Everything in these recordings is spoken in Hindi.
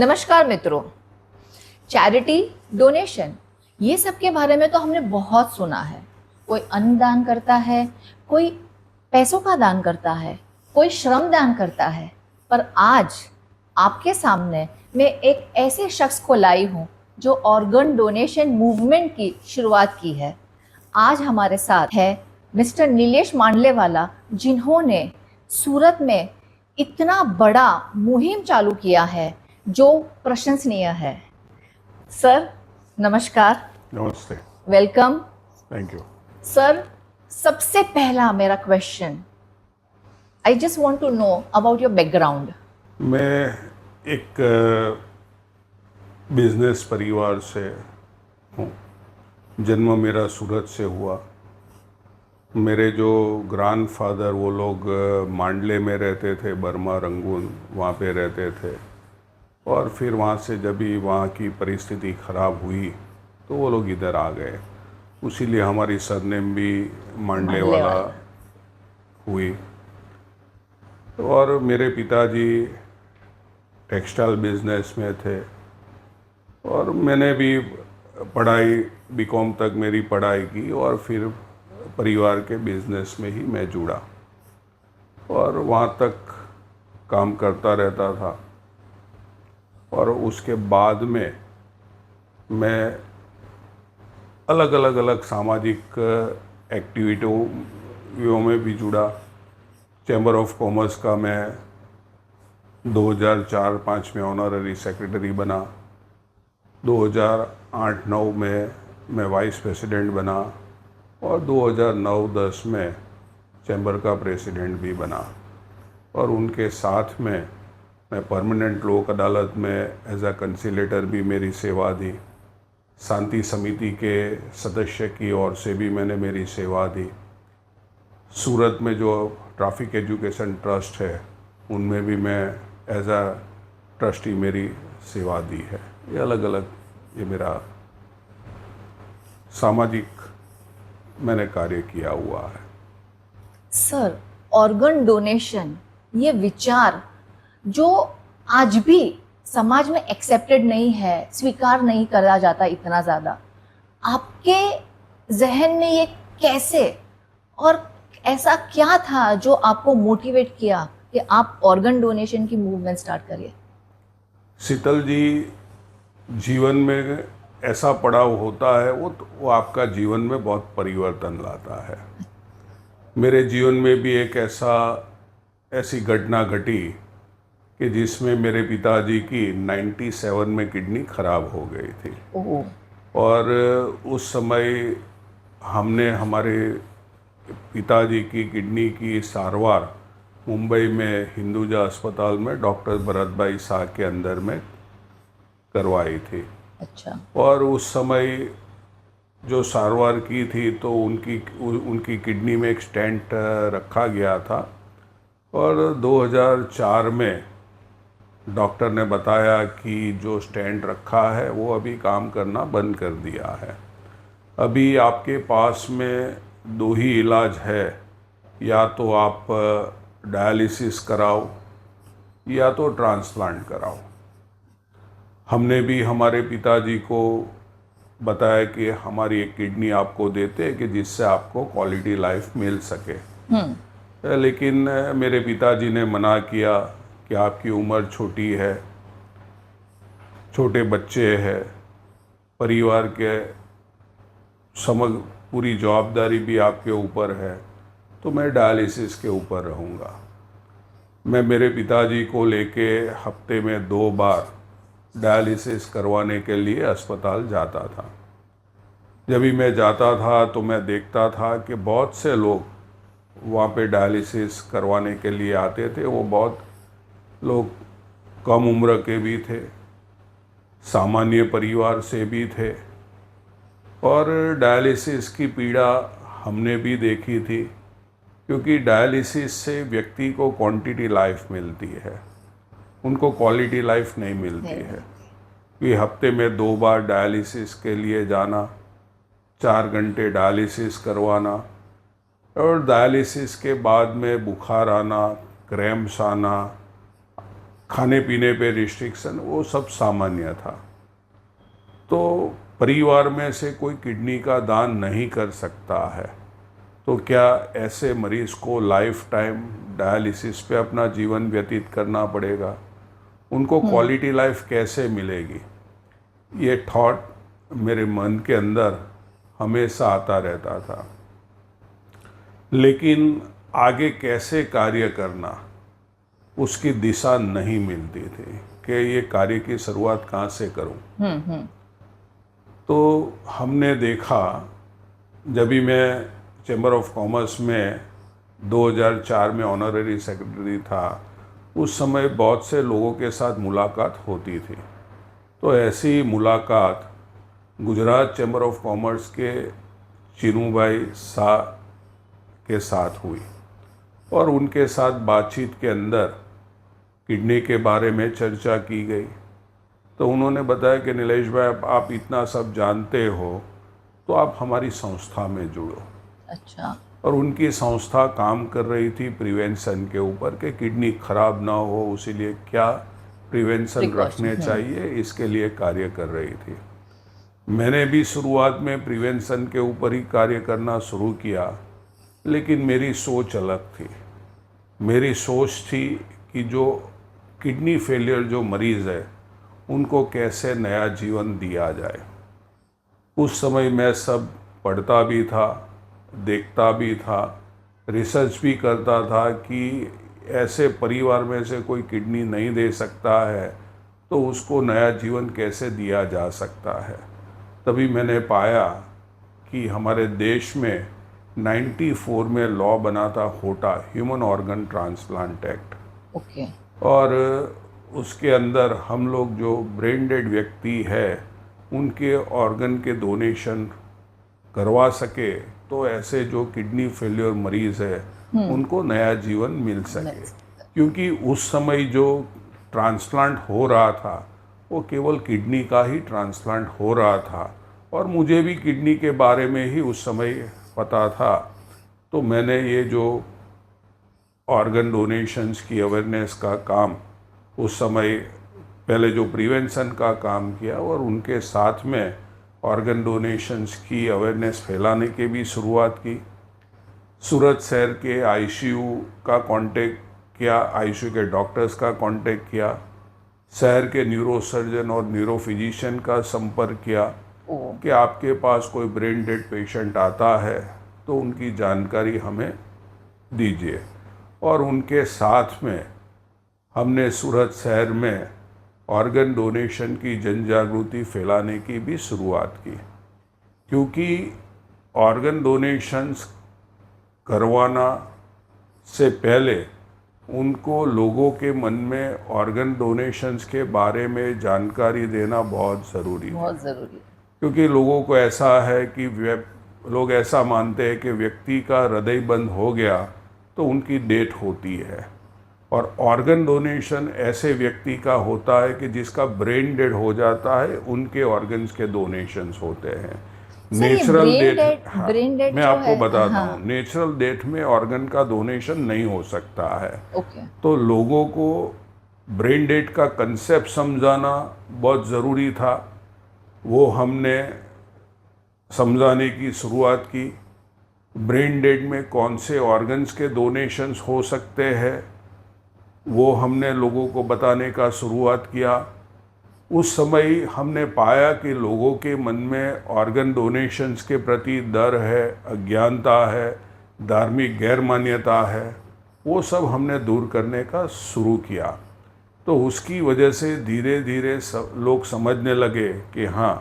नमस्कार मित्रों। चैरिटी, डोनेशन, ये सब के बारे में तो हमने बहुत सुना है। कोई अन्न दान करता है, कोई पैसों का दान करता है, कोई श्रम दान करता है। पर आज आपके सामने मैं एक ऐसे शख्स को लाई हूँ जो ऑर्गन डोनेशन मूवमेंट की शुरुआत की है। आज हमारे साथ है मिस्टर नीलेश मांडलेवाला, जिन्होंने सूरत में इतना बड़ा मुहिम चालू किया है जो प्रशंसनीय है। सर नमस्कार। नमस्ते। वेलकम। Thank you. सर, सबसे पहला मेरा question, I just want to know about your background. मैं एक बिजनेस परिवार से हूँ। जन्म मेरा सूरत से हुआ। मेरे जो ग्रैंडफादर वो लोग मांडले में रहते थे, बर्मा रंगून वहाँ पे रहते थे। और फिर वहाँ से जब भी वहाँ की परिस्थिति ख़राब हुई तो वो लोग इधर आ गए। उसीलिए हमारी सरनेम भी मांडले वाला हुई। और मेरे पिताजी टेक्सटाइल बिजनेस में थे और मैंने भी पढ़ाई बीकॉम तक मेरी पढ़ाई की और फिर परिवार के बिजनेस में ही मैं जुड़ा और वहाँ तक काम करता रहता था। और उसके बाद में मैं अलग सामाजिक एक्टिविटियों में भी जुड़ा। चैम्बर ऑफ कॉमर्स का मैं 2004-05 में ऑनररी सेक्रेटरी बना। 2008-09 में मैं वाइस प्रेसिडेंट बना और 2009-10 में चैम्बर का प्रेसिडेंट भी बना। और उनके साथ में मैं परमानेंट लोक अदालत में एज अ कंसिलेटर भी मेरी सेवा दी। शांति समिति के सदस्य की ओर से भी मैंने मेरी सेवा दी। सूरत में जो ट्रैफिक एजुकेशन ट्रस्ट है उनमें भी मैं एज अ ट्रस्टी मेरी सेवा दी है। ये अलग अलग ये मेरा सामाजिक मैंने कार्य किया हुआ है। सर, ऑर्गन डोनेशन ये विचार जो आज भी समाज में एक्सेप्टेड नहीं है, स्वीकार नहीं करा जाता इतना ज़्यादा, आपके जहन में ये कैसे और ऐसा क्या था जो आपको मोटिवेट किया कि आप ऑर्गन डोनेशन की मूवमेंट स्टार्ट करिए? शीतल जी, जीवन में ऐसा पड़ाव होता है वो आपका जीवन में बहुत परिवर्तन लाता है। मेरे जीवन में भी एक ऐसी घटना घटी कि जिसमें मेरे पिताजी की 97 में किडनी खराब हो गई थी। और उस समय हमने हमारे पिताजी की किडनी की सारवार मुंबई में हिंदुजा अस्पताल में डॉक्टर भरत भाई शाह के अंदर में करवाई थी। अच्छा। और उस समय जो सारवार की थी तो उनकी किडनी में एक स्टेंट रखा गया था। और 2004 में डॉक्टर ने बताया कि जो स्टेंट रखा है वो अभी काम करना बंद कर दिया है। अभी आपके पास में दो ही इलाज है, या तो आप डायलिसिस कराओ या तो ट्रांसप्लांट कराओ। हमने भी हमारे पिताजी को बताया कि हमारी एक किडनी आपको देते हैं कि जिससे आपको क्वालिटी लाइफ मिल सके। लेकिन मेरे पिताजी ने मना किया कि आपकी उम्र छोटी है, छोटे बच्चे हैं, परिवार के समग्र पूरी जवाबदारी भी आपके ऊपर है, तो मैं डायलिसिस के ऊपर रहूँगा। मैं मेरे पिताजी को लेके हफ्ते में 2 बार डायलिसिस करवाने के लिए अस्पताल जाता था। जब भी मैं जाता था तो मैं देखता था कि बहुत से लोग वहाँ पे डायलिसिस करवाने के लिए आते थे। वो बहुत लोग कम उम्र के भी थे, सामान्य परिवार से भी थे। और डायलिसिस की पीड़ा हमने भी देखी थी, क्योंकि डायलिसिस से व्यक्ति को क्वांटिटी लाइफ मिलती है, उनको क्वालिटी लाइफ नहीं मिलती है। कि हफ्ते में 2 बार डायलिसिस के लिए जाना, 4 घंटे डायलिसिस करवाना, और डायलिसिस के बाद में बुखार आना, क्रैम्प्स आना, खाने पीने पे रिस्ट्रिक्शन, वो सब सामान्य था। तो परिवार में से कोई किडनी का दान नहीं कर सकता है, तो क्या ऐसे मरीज को लाइफ टाइम डायलिसिस पे अपना जीवन व्यतीत करना पड़ेगा? उनको क्वालिटी लाइफ कैसे मिलेगी? ये थॉट मेरे मन के अंदर हमेशा आता रहता था। लेकिन आगे कैसे कार्य करना, उसकी दिशा नहीं मिलती थी कि ये कार्य की शुरुआत कहाँ से करूं। तो हमने देखा, जब भी मैं चैम्बर ऑफ कॉमर्स में 2004 में ऑनररी सेक्रेटरी था, उस समय बहुत से लोगों के साथ मुलाकात होती थी। तो ऐसी मुलाकात गुजरात चैम्बर ऑफ कॉमर्स के चिनूभाई शाह के साथ हुई और उनके साथ बातचीत के अंदर किडनी के बारे में चर्चा की गई। तो उन्होंने बताया कि नीलेश भाई, आप इतना सब जानते हो तो आप हमारी संस्था में जुड़ो। अच्छा। और उनकी संस्था काम कर रही थी प्रिवेंशन के ऊपर कि किडनी खराब ना हो, इसीलिए क्या प्रिवेंशन रखने चाहिए, इसके लिए कार्य कर रही थी। मैंने भी शुरुआत में प्रिवेंशन के ऊपर ही कार्य करना शुरू किया, लेकिन मेरी सोच अलग थी। मेरी सोच थी कि जो किडनी फेलियर जो मरीज़ है, उनको कैसे नया जीवन दिया जाए। उस समय मैं सब पढ़ता भी था, देखता भी था, रिसर्च भी करता था कि ऐसे परिवार में से कोई किडनी नहीं दे सकता है तो उसको नया जीवन कैसे दिया जा सकता है। तभी मैंने पाया कि हमारे देश में 94 में लॉ बना था होटा, human organ transplant act. Okay. और उसके अंदर हम लोग जो ब्रेन डेड व्यक्ति है उनके ऑर्गन के डोनेशन करवा सके, तो ऐसे जो किडनी फेलियर मरीज़ है उनको नया जीवन मिल सके। क्योंकि उस समय जो ट्रांसप्लांट हो रहा था वो केवल किडनी का ही ट्रांसप्लांट हो रहा था, और मुझे भी किडनी के बारे में ही उस समय पता था। तो मैंने ये जो ऑर्गन डोनेशंस की अवेयरनेस का काम उस समय, पहले जो प्रिवेंशन का काम किया और उनके साथ में ऑर्गन डोनेशंस की अवेयरनेस फैलाने की भी शुरुआत की। सूरत शहर के आईसीयू का कांटेक्ट किया, आईसीयू के डॉक्टर्स का कांटेक्ट किया, शहर के न्यूरोसर्जन और न्यूरोफिजिशियन का संपर्क किया कि आपके पास कोई ब्रेन डेड पेशेंट आता है तो उनकी जानकारी हमें दीजिए। और उनके साथ में हमने सूरत शहर में ऑर्गन डोनेशन की जन जागृति फैलाने की भी शुरुआत की। क्योंकि ऑर्गन डोनेशंस करवाना से पहले उनको लोगों के मन में ऑर्गन डोनेशंस के बारे में जानकारी देना बहुत ज़रूरी है। बहुत ज़रूरी है। क्योंकि लोगों को ऐसा है कि लोग ऐसा मानते हैं कि व्यक्ति का हृदय बंद हो गया तो उनकी डेथ होती है, और ऑर्गन डोनेशन ऐसे व्यक्ति का होता है कि जिसका ब्रेन डेड हो जाता है, उनके ऑर्गन्स के डोनेशंस होते हैं। नेचुरल डेथ, ब्रेन डेड मैं आपको बताता हाँ। हूँ, नेचुरल डेथ में ऑर्गन का डोनेशन नहीं हो सकता है। ओके। तो लोगों को ब्रेन डेड का कंसेप्ट समझाना बहुत ज़रूरी था। वो हमने समझाने की शुरुआत की। ब्रेन डेड में कौन से ऑर्गन्स के डोनेशंस हो सकते हैं, वो हमने लोगों को बताने का शुरुआत किया। उस समय हमने पाया कि लोगों के मन में ऑर्गन डोनेशंस के प्रति डर है, अज्ञानता है, धार्मिक गैर मान्यता है, वो सब हमने दूर करने का शुरू किया। तो उसकी वजह से धीरे धीरे लोग समझने लगे कि हाँ,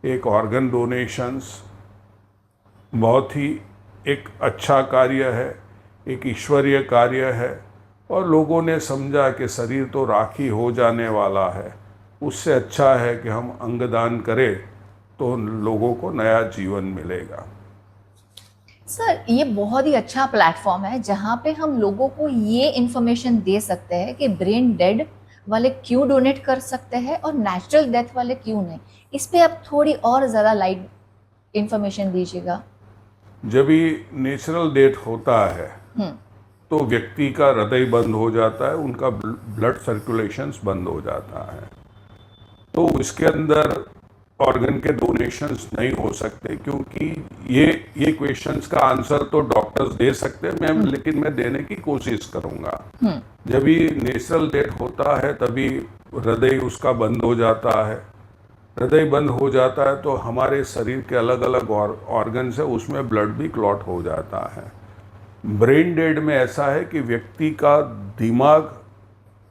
एक ऑर्गन डोनेशंस बहुत ही एक अच्छा कार्य है, एक ईश्वरीय कार्य है। और लोगों ने समझा कि शरीर तो राखी हो जाने वाला है, उससे अच्छा है कि हम अंगदान करें तो लोगों को नया जीवन मिलेगा। सर, ये बहुत ही अच्छा प्लेटफॉर्म है जहाँ पे हम लोगों को ये इन्फॉर्मेशन दे सकते हैं कि ब्रेन डेड वाले क्यों डोनेट कर सकते हैं और नेचुरल डेथ वाले क्यों नहीं। इस पे आप थोड़ी और ज़्यादा लाइट इन्फॉर्मेशन दीजिएगा। जब भी नेचुरल डेथ होता है तो व्यक्ति का हृदय बंद हो जाता है, उनका ब्लड सर्कुलेशंस बंद हो जाता है। तो इसके अंदर ऑर्गन के डोनेशंस नहीं हो सकते, क्योंकि ये क्वेश्चंस का आंसर तो डॉक्टर्स दे सकते हैं मैम, लेकिन मैं देने की कोशिश करूंगा। जब भी नेचुरल डेथ होता है तभी हृदय उसका बंद हो जाता है। हृदय बंद हो जाता है तो हमारे शरीर के अलग अलग ऑर्गन्स है, उसमें ब्लड भी क्लॉट हो जाता है। ब्रेन डेड में ऐसा है कि व्यक्ति का दिमाग,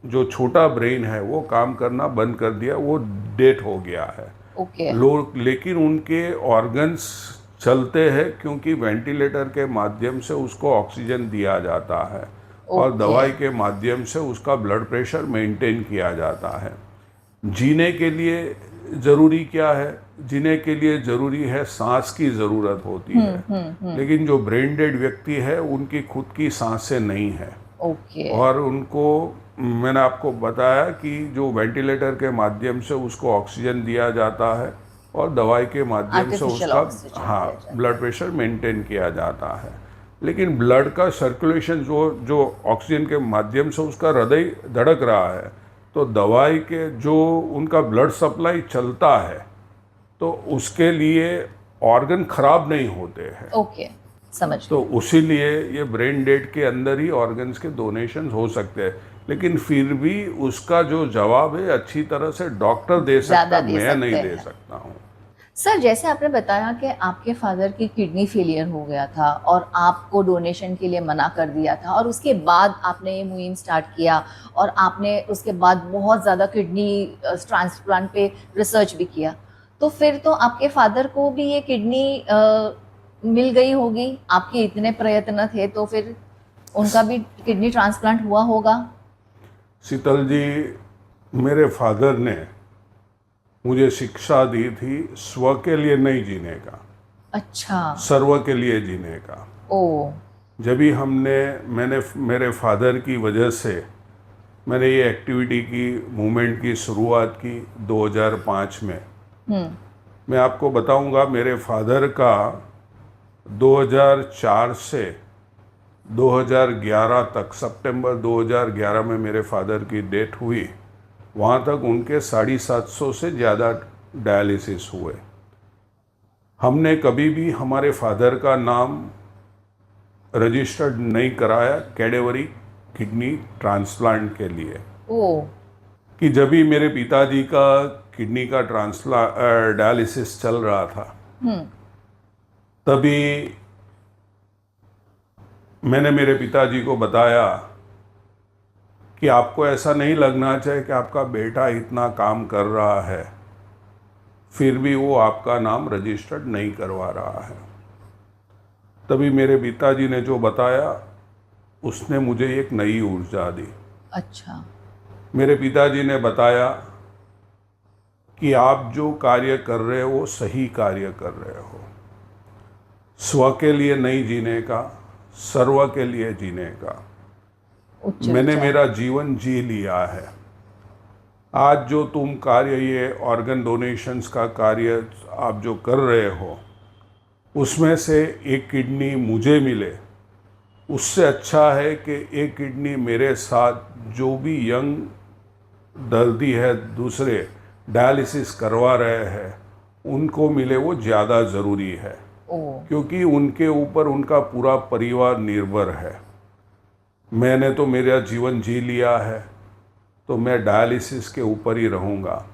जो छोटा ब्रेन है, वो काम करना बंद कर दिया, वो डेड हो गया है। लोग लेकिन उनके ऑर्गन्स चलते हैं, क्योंकि वेंटिलेटर के माध्यम से उसको ऑक्सीजन दिया जाता है और दवाई के माध्यम से उसका ब्लड प्रेशर मेंटेन किया जाता है। जीने के लिए जरूरी क्या है? जीने के लिए जरूरी है सांस की जरूरत होती है। लेकिन जो ब्रेन डेड व्यक्ति है उनकी खुद की सांसें नहीं है। और उनको मैंने आपको बताया कि जो वेंटिलेटर के माध्यम से उसको ऑक्सीजन दिया जाता है और दवाई के माध्यम से उसका ब्लड प्रेशर मेंटेन किया जाता है। लेकिन ब्लड का सर्कुलेशन जो ऑक्सीजन के माध्यम से उसका हृदय धड़क रहा है, तो दवाई के जो उनका ब्लड सप्लाई चलता है तो उसके लिए ऑर्गन खराब नहीं होते हैं। समझ। तो उसीलिए ये ब्रेन डेड के अंदर ही ऑर्गन्स के डोनेशन हो सकते हैं, लेकिन फिर भी उसका जो जवाब है अच्छी तरह से डॉक्टर दे सकता है, मैं नहीं दे सकता हूँ। सर, जैसे आपने बताया कि आपके फादर की किडनी फेलियर हो गया था और आपको डोनेशन के लिए मना कर दिया था, और उसके बाद आपने ये मुहिम स्टार्ट किया और आपने उसके बाद बहुत ज़्यादा किडनी ट्रांसप्लांट पे रिसर्च भी किया, तो फिर तो आपके फादर को भी ये किडनी मिल गई होगी। आपके इतने प्रयत्न थे तो फिर उनका भी किडनी ट्रांसप्लांट हुआ होगा। शीतल जी, मेरे फादर ने मुझे शिक्षा दी थी स्व के लिए नहीं जीने का, अच्छा, सर्व के लिए जीने का। जब भी मैंने मेरे फादर की वजह से मैंने ये एक्टिविटी की, मूवमेंट की शुरुआत की 2005 में। मैं आपको बताऊंगा, मेरे फादर का 2004 से 2011 तक, सितंबर 2011 में मेरे फादर की डेथ हुई। वहाँ तक उनके 750 से ज़्यादा डायलिसिस हुए। हमने कभी भी हमारे फादर का नाम रजिस्टर्ड नहीं कराया कैडेवरी किडनी ट्रांसप्लांट के लिए। कि जब भी मेरे पिताजी का किडनी का डायलिसिस चल रहा था, तभी मैंने मेरे पिताजी को बताया कि आपको ऐसा नहीं लगना चाहिए कि आपका बेटा इतना काम कर रहा है, फिर भी वो आपका नाम रजिस्टर्ड नहीं करवा रहा है। तभी मेरे पिताजी ने जो बताया उसने मुझे एक नई ऊर्जा दी। अच्छा। मेरे पिताजी ने बताया कि आप जो कार्य कर रहे हो वो सही कार्य कर रहे हो। स्व के लिए नहीं जीने का, सर्व के लिए जीने का। मैंने मेरा जीवन जी लिया है। आज जो तुम कार्य, ये ऑर्गन डोनेशंस का कार्य आप जो कर रहे हो, उसमें से एक किडनी मुझे मिले, उससे अच्छा है कि एक किडनी मेरे साथ जो भी यंग दर्दी है, दूसरे डायलिसिस करवा रहे हैं, उनको मिले, वो ज़्यादा ज़रूरी है। क्योंकि उनके ऊपर उनका पूरा परिवार निर्भर है। मैंने तो मेरा जीवन जी लिया है, तो मैं डायलिसिस के ऊपर ही रहूँगा।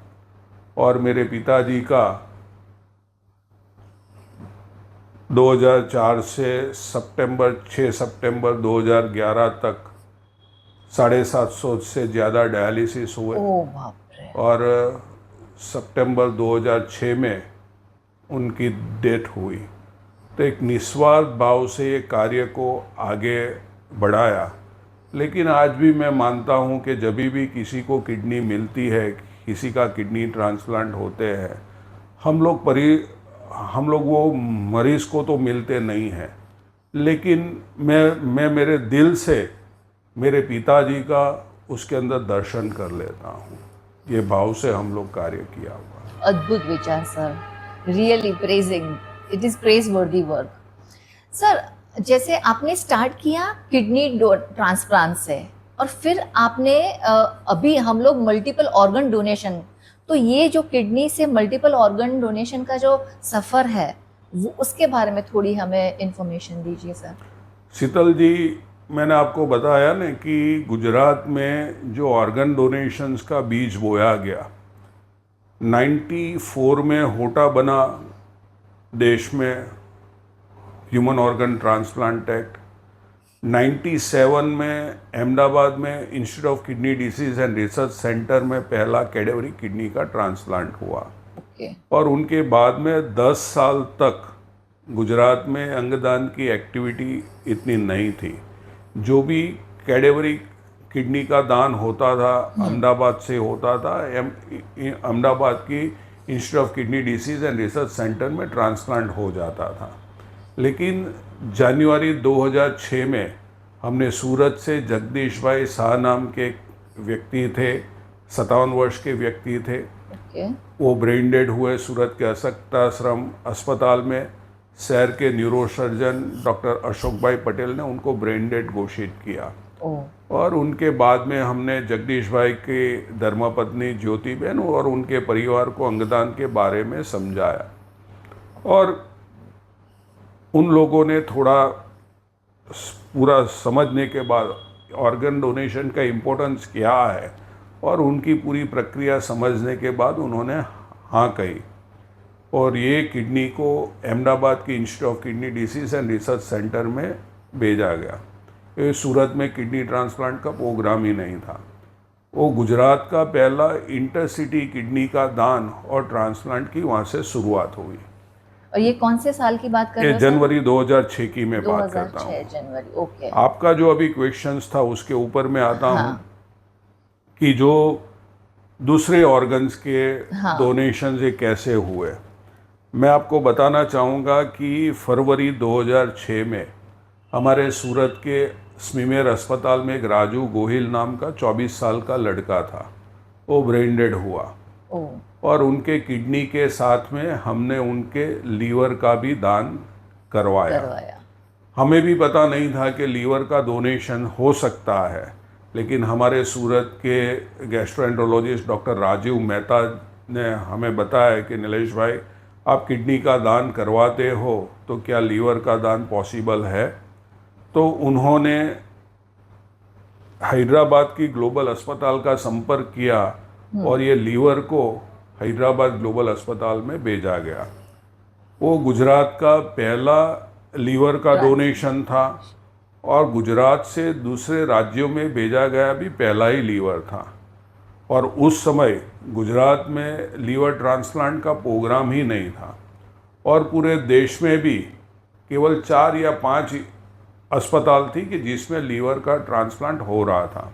और मेरे पिताजी का 2004 से 6 सितंबर 2011 तक 750 से ज़्यादा डायलिसिस हुए। बाप रे। और सितंबर 2006 में उनकी डेथ हुई। तो एक निस्वार्थ भाव से ये कार्य को आगे बढ़ाया। लेकिन आज भी मैं मानता हूँ कि जब भी किसी को किडनी मिलती है, किसी का किडनी ट्रांसप्लांट होते हैं, हम लोग वो मरीज़ को तो मिलते नहीं हैं, लेकिन मैं मेरे दिल से मेरे पिताजी का उसके अंदर दर्शन कर लेता हूँ। ये भाव से हम लोग कार्य किया हुआ। अद्भुत विचार sir, really praising, it is praise वर्दी वर्क। सर, जैसे आपने स्टार्ट किया किडनी ट्रांसप्लांट से, और फिर आपने अभी हम लोग मल्टीपल ऑर्गन डोनेशन, तो ये जो किडनी से मल्टीपल ऑर्गन डोनेशन का जो सफ़र है वो उसके बारे में थोड़ी हमें इंफॉर्मेशन दीजिए सर। शीतल जी, मैंने आपको बताया ना कि गुजरात में जो ऑर्गन डोनेशंस का बीज बोया गया, 94 में होटा बना देश में ह्यूमन ऑर्गन ट्रांसप्लांट एक्ट, 97 में अहमदाबाद में institute of kidney disease and research centre में पहला कैडेवरी किडनी का ट्रांसप्लांट हुआ। ओके। और उनके बाद में 10 साल तक गुजरात में अंगदान की एक्टिविटी इतनी नहीं थी। जो भी कैडेवरी किडनी का दान होता था अहमदाबाद से होता था, अहमदाबाद की institute of kidney disease and research centre में ट्रांसप्लांट हो जाता था। लेकिन जनवरी 2006 में हमने सूरत से जगदीश भाई शाह नाम के एक व्यक्ति थे, 57 वर्ष के व्यक्ति थे। ओके। वो ब्रेन डेड हुए सूरत के अशक्ताश्रम अस्पताल में। शहर के न्यूरोसर्जन डॉक्टर अशोक भाई पटेल ने उनको ब्रेन डेड घोषित किया। और उनके बाद में हमने जगदीश भाई के धर्मपत्नी ज्योति बहन और उनके परिवार को अंगदान के बारे में समझाया, और उन लोगों ने थोड़ा पूरा समझने के बाद ऑर्गन डोनेशन का इम्पोर्टेंस क्या है और उनकी पूरी प्रक्रिया समझने के बाद उन्होंने हाँ कही, और ये किडनी को अहमदाबाद की institute of kidney disease and research centre में भेजा गया। ये सूरत में किडनी ट्रांसप्लांट का प्रोग्राम ही नहीं था। वो गुजरात का पहला इंटरसिटी किडनी का दान और ट्रांसप्लांट की वहाँ से शुरुआत हुई। और ये कौन से साल की बात कर रहे ये हैं? जनवरी 2006 की मैं बात करता हूँ। 2006 जनवरी। ओके। आपका जो अभी क्वेश्चंस था उसके ऊपर मैं आता हूँ कि जो दूसरे ऑर्गन्स के डोनेशन ये कैसे हुए। मैं आपको बताना चाहूँगा कि फरवरी 2006 में हमारे सूरत के स्मीमेर अस्पताल में एक राजू गोहिल नाम का 24 साल का लड़का था, वो ब्रेन डेड हुआ। और उनके किडनी के साथ में हमने उनके लीवर का भी दान करवाया। हमें भी पता नहीं था कि लीवर का डोनेशन हो सकता है, लेकिन हमारे सूरत के गैस्ट्रोएंट्रोलॉजिस्ट डॉक्टर राजीव मेहता ने हमें बताया कि नीलेश भाई, आप किडनी का दान करवाते हो तो क्या लीवर का दान पॉसिबल है। तो उन्होंने हैदराबाद की ग्लोबल अस्पताल का संपर्क किया और ये लीवर को हैदराबाद ग्लोबल अस्पताल में भेजा गया। वो गुजरात का पहला लीवर का डोनेशन था और गुजरात से दूसरे राज्यों में भेजा गया भी पहला ही लीवर था। और उस समय गुजरात में लीवर ट्रांसप्लांट का प्रोग्राम ही नहीं था, और पूरे देश में भी केवल 4 या 5 अस्पताल थी कि जिसमें लीवर का ट्रांसप्लांट हो रहा था।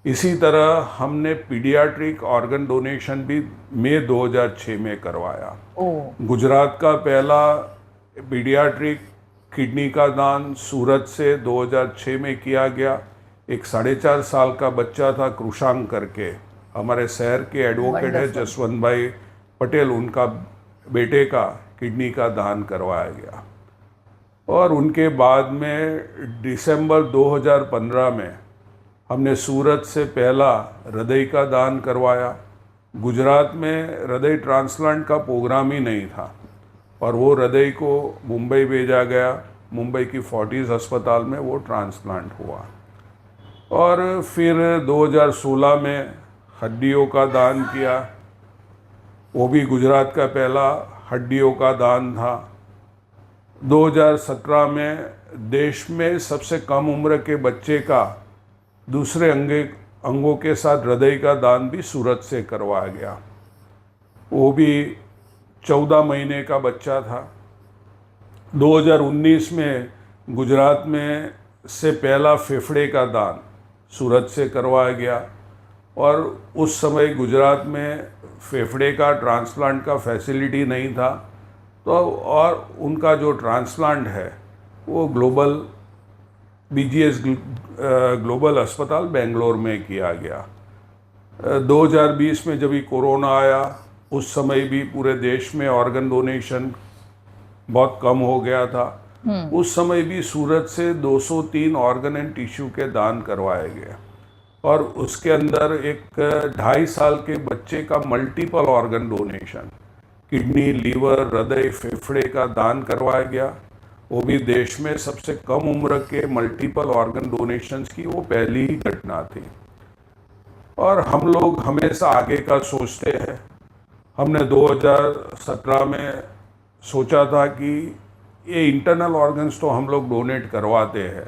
इसी तरह हमने पीडियाट्रिक ऑर्गन डोनेशन भी मई 2006 में करवाया। गुजरात का पहला पीडियाट्रिक किडनी का दान सूरत से 2006 में किया गया। एक 4.5 साल का बच्चा था कृषांक करके, हमारे शहर के एडवोकेट है जसवंत भाई पटेल, उनका बेटे का किडनी का दान करवाया गया। और उनके बाद में दिसंबर 2015 में हमने सूरत से पहला हृदय का दान करवाया। गुजरात में हृदय ट्रांसप्लांट का प्रोग्राम ही नहीं था और वो हृदय को मुंबई भेजा गया। मुंबई की फोर्टिस अस्पताल में वो ट्रांसप्लांट हुआ। और फिर 2016 में हड्डियों का दान किया, वो भी गुजरात का पहला हड्डियों का दान था। 2017 में देश में सबसे कम उम्र के बच्चे का दूसरे अंगों के साथ हृदय का दान भी सूरत से करवाया गया। वो भी 14 महीने का बच्चा था। 2019 में गुजरात में से पहला फेफड़े का दान सूरत से करवाया गया, और उस समय गुजरात में फेफड़े का ट्रांसप्लांट का फैसिलिटी नहीं था, तो और उनका जो ट्रांसप्लांट है वो ग्लोबल BGS ग्लोबल अस्पताल बेंगलोर में किया गया। 2020 में जब भी कोरोना आया उस समय भी पूरे देश में ऑर्गन डोनेशन बहुत कम हो गया था, उस समय भी सूरत से 203 ऑर्गन एंड टिश्यू के दान करवाए गए और उसके अंदर एक 2.5 साल के बच्चे का multiple organ donation, kidney, liver, हृदय, फेफड़े का दान करवाया गया। वो भी देश में सबसे कम उम्र के मल्टीपल ऑर्गन डोनेशंस की वो पहली ही घटना थी। और हम लोग हमेशा आगे का सोचते हैं। हमने 2017 में सोचा था कि ये इंटरनल ऑर्गन्स तो हम लोग डोनेट करवाते हैं,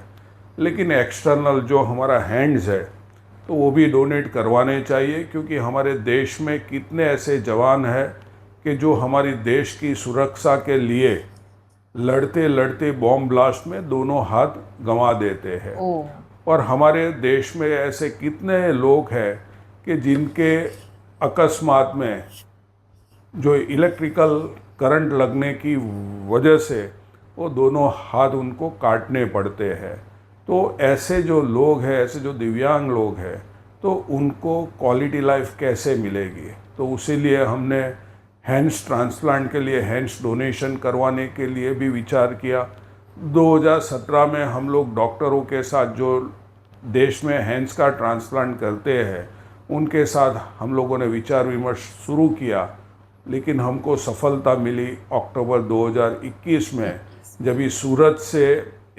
लेकिन एक्सटर्नल जो हमारा हैंड्स है तो वो भी डोनेट करवाने चाहिए, क्योंकि हमारे देश में कितने ऐसे जवान हैं कि जो हमारी देश की सुरक्षा के लिए लड़ते लड़ते बॉम्ब ब्लास्ट में दोनों हाथ गंवा देते हैं। और हमारे देश में ऐसे कितने लोग हैं कि जिनके अकस्मात में जो इलेक्ट्रिकल करंट लगने की वजह से वो दोनों हाथ उनको काटने पड़ते हैं। तो ऐसे जो लोग हैं, ऐसे जो दिव्यांग लोग हैं, तो उनको क्वालिटी लाइफ कैसे मिलेगी? तो इसीलिए हमने हैंड्स ट्रांसप्लांट के लिए, हैंड्स डोनेशन करवाने के लिए भी विचार किया। 2017 में हम लोग डॉक्टरों के साथ जो देश में हैंड्स का ट्रांसप्लांट करते हैं उनके साथ हम लोगों ने विचार विमर्श शुरू किया, लेकिन हमको सफलता मिली अक्टूबर 2021 में, जब इस सूरत से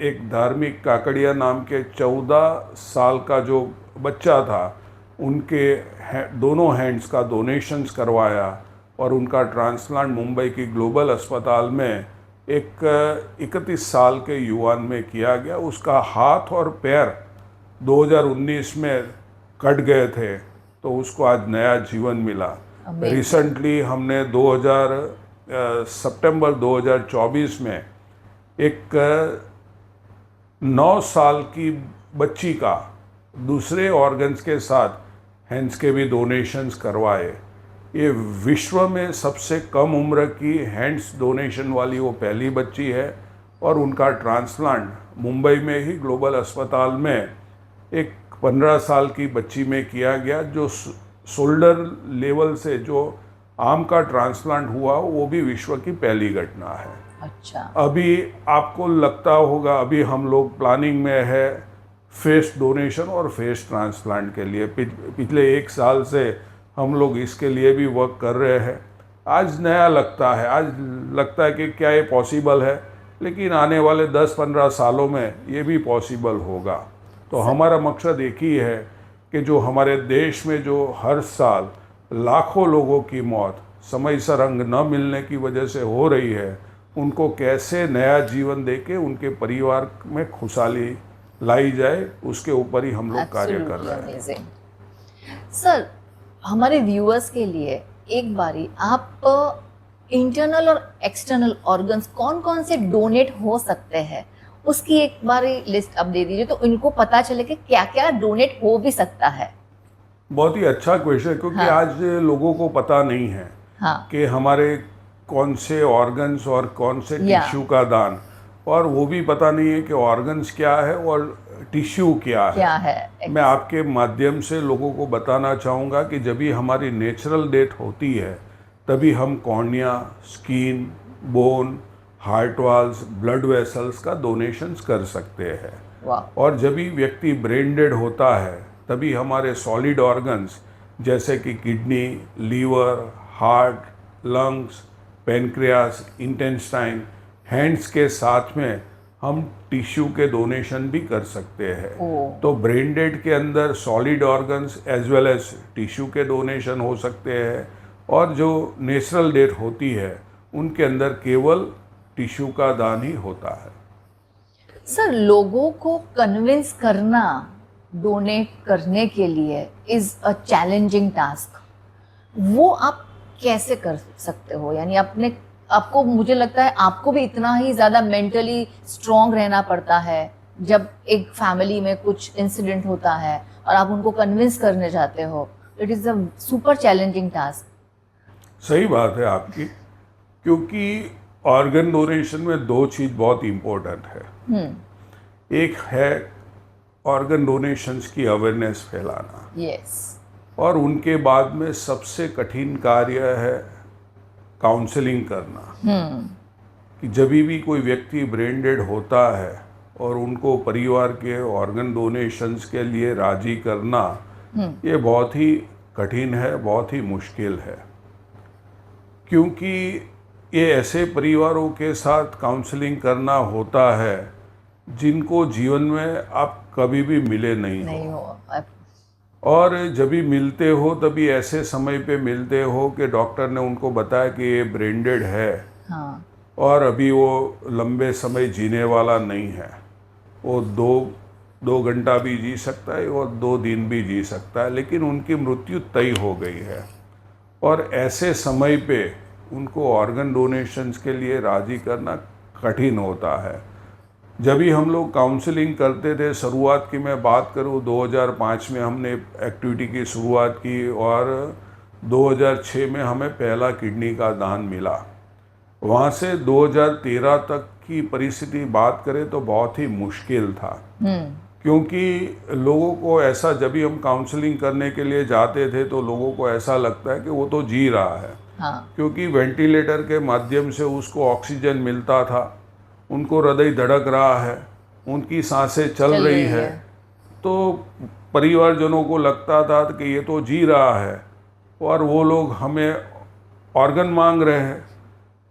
एक धार्मिक काकड़िया नाम के 14 साल का जो बच्चा था, उनके दोनों हैंड्स का डोनेशंस करवाया और उनका ट्रांसप्लांट मुंबई की ग्लोबल अस्पताल में एक 31 साल के युवान में किया गया। उसका हाथ और पैर 2019 में कट गए थे, तो उसको आज नया जीवन मिला। रिसेंटली हमने सितंबर 2024 में एक 9 साल की बच्ची का दूसरे ऑर्गन्स के साथ हैंड्स के भी डोनेशंस करवाए। ये विश्व में सबसे कम उम्र की हैंड्स डोनेशन वाली वो पहली बच्ची है और उनका ट्रांसप्लांट मुंबई में ही ग्लोबल अस्पताल में एक 15 साल की बच्ची में किया गया। जो शोल्डर लेवल से जो आर्म का ट्रांसप्लांट हुआ वो भी विश्व की पहली घटना है। अच्छा, अभी आपको लगता होगा अभी हम लोग प्लानिंग में है फेस डोनेशन और फेस ट्रांसप्लांट के लिए। पिछले 1 साल से हम लोग इसके लिए भी वर्क कर रहे हैं। आज नया लगता है, आज लगता है कि क्या ये पॉसिबल है, लेकिन आने वाले 10-15 सालों में ये भी पॉसिबल होगा। तो हमारा मकसद एक ही है कि जो हमारे देश में जो हर साल लाखों लोगों की मौत समय से रंग न मिलने की वजह से हो रही है, उनको कैसे नया जीवन देके उनके परिवार में खुशहाली लाई जाए, उसके ऊपर ही हम लोग कार्य कर रहे हैं। सर, हमारे व्यूअर्स के लिए एक बारी आप इंटरनल और एक्सटर्नल ऑर्गन्स कौन कौन से डोनेट हो सकते हैं उसकी एक बारी लिस्ट अब दे दीजिए, तो इनको पता चले कि क्या क्या डोनेट हो भी सकता है। बहुत ही अच्छा क्वेश्चन, क्योंकि आज लोगों को पता नहीं है कि हमारे कौन से ऑर्गन्स और कौन से टिश्यू का दान, और वो भी पता नहीं है कि ऑर्गन्स क्या है और टिश्यू क्या है। मैं आपके माध्यम से लोगों को बताना चाहूँगा कि जब भी हमारी नेचुरल डेथ होती है तभी हम cornea, skin, bone, heart valves, blood vessels का डोनेशंस कर सकते हैं। और जब भी व्यक्ति ब्रेन डेड होता है तभी हमारे सॉलिड ऑर्गन्स जैसे कि kidney, liver, heart, lungs, pancreas, intestine, hands के साथ में हम टिश्यू के डोनेशन भी कर सकते हैं। तो ब्रेन डेड के अंदर solid organs as well as tissue के डोनेशन हो सकते हैं, और जो नेचुरल डेथ होती है उनके अंदर केवल टिश्यू का दान ही होता है। सर, लोगों को कन्विंस करना डोनेट करने के लिए इज अ चैलेंजिंग टास्क, वो आप कैसे कर सकते हो? यानी आपको मुझे लगता है आपको भी इतना ही ज़्यादा मेंटली स्ट्रॉन्ग रहना पड़ता है जब एक फैमिली में कुछ इंसिडेंट होता है और आप उनको कन्विंस करने जाते हो। It is a super challenging task. सही बात है आपकी, क्योंकि ऑर्गन डोनेशन में 2 चीज़ बहुत इम्पोर्टेंट है। एक है ऑर्गन डोनेशंस की अवेयरनेस फैलाना, और उनके बाद में सबसे कठिन कार्य है काउंसलिंग करना कि जब भी कोई व्यक्ति ब्रेन डेड होता है और उनको परिवार के ऑर्गन डोनेशंस के लिए राजी करना ये बहुत ही कठिन है, बहुत ही मुश्किल है, क्योंकि ये ऐसे परिवारों के साथ काउंसलिंग करना होता है जिनको जीवन में आप कभी भी मिले नहीं हो। और जब भी मिलते हो तभी ऐसे समय पे मिलते हो कि डॉक्टर ने उनको बताया कि ये ब्रेन डेड है। हाँ। और अभी वो लंबे समय जीने वाला नहीं है, वो दो घंटा भी जी सकता है और 2 दिन भी जी सकता है, लेकिन उनकी मृत्यु तय हो गई है। और ऐसे समय पे उनको ऑर्गन डोनेशंस के लिए राजी करना कठिन होता है। जब भी हम लोग काउंसलिंग करते थे, शुरुआत की मैं बात करूँ 2005 में हमने एक्टिविटी की शुरुआत की और 2006 में हमें पहला किडनी का दान मिला। वहाँ से 2013 तक की परिस्थिति बात करें तो बहुत ही मुश्किल था, क्योंकि लोगों को ऐसा, जब भी हम काउंसलिंग करने के लिए जाते थे तो लोगों को ऐसा लगता है कि वो तो जी रहा है। हाँ। क्योंकि वेंटिलेटर के माध्यम से उसको ऑक्सीजन मिलता था, उनको हृदय धड़क रहा है, उनकी सांसें चल रही है, तो परिवारजनों को लगता था कि ये तो जी रहा है और वो लोग हमें ऑर्गन मांग रहे हैं।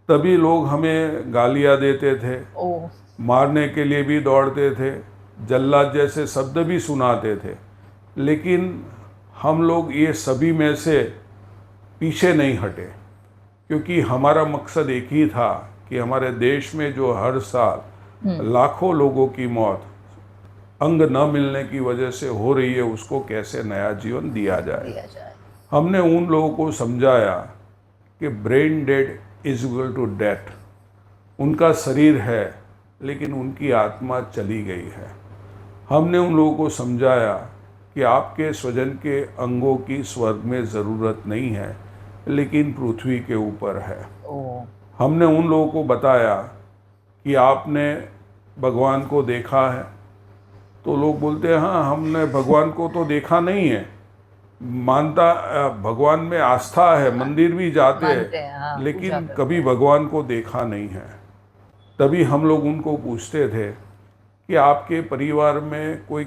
तभी लोग हमें गालियाँ देते थे, मारने के लिए भी दौड़ते थे, जल्लाद जैसे शब्द भी सुनाते थे, लेकिन हम लोग ये सभी में से पीछे नहीं हटे, क्योंकि हमारा मकसद एक ही था कि हमारे देश में जो हर साल लाखों लोगों की मौत अंग न मिलने की वजह से हो रही है, उसको कैसे नया जीवन दिया जाए। हमने उन लोगों को समझाया कि brain dead is equal to death. उनका शरीर है लेकिन उनकी आत्मा चली गई है। हमने उन लोगों को समझाया कि आपके स्वजन के अंगों की स्वर्ग में ज़रूरत नहीं है, लेकिन पृथ्वी के ऊपर है। हमने उन लोगों को बताया कि आपने भगवान को देखा है, तो लोग बोलते हैं हाँ हमने भगवान को तो देखा नहीं है, मानता भगवान में आस्था है, मंदिर भी जाते हैं, हाँ, लेकिन कभी भगवान को देखा नहीं है। तभी हम लोग उनको पूछते थे कि आपके परिवार में कोई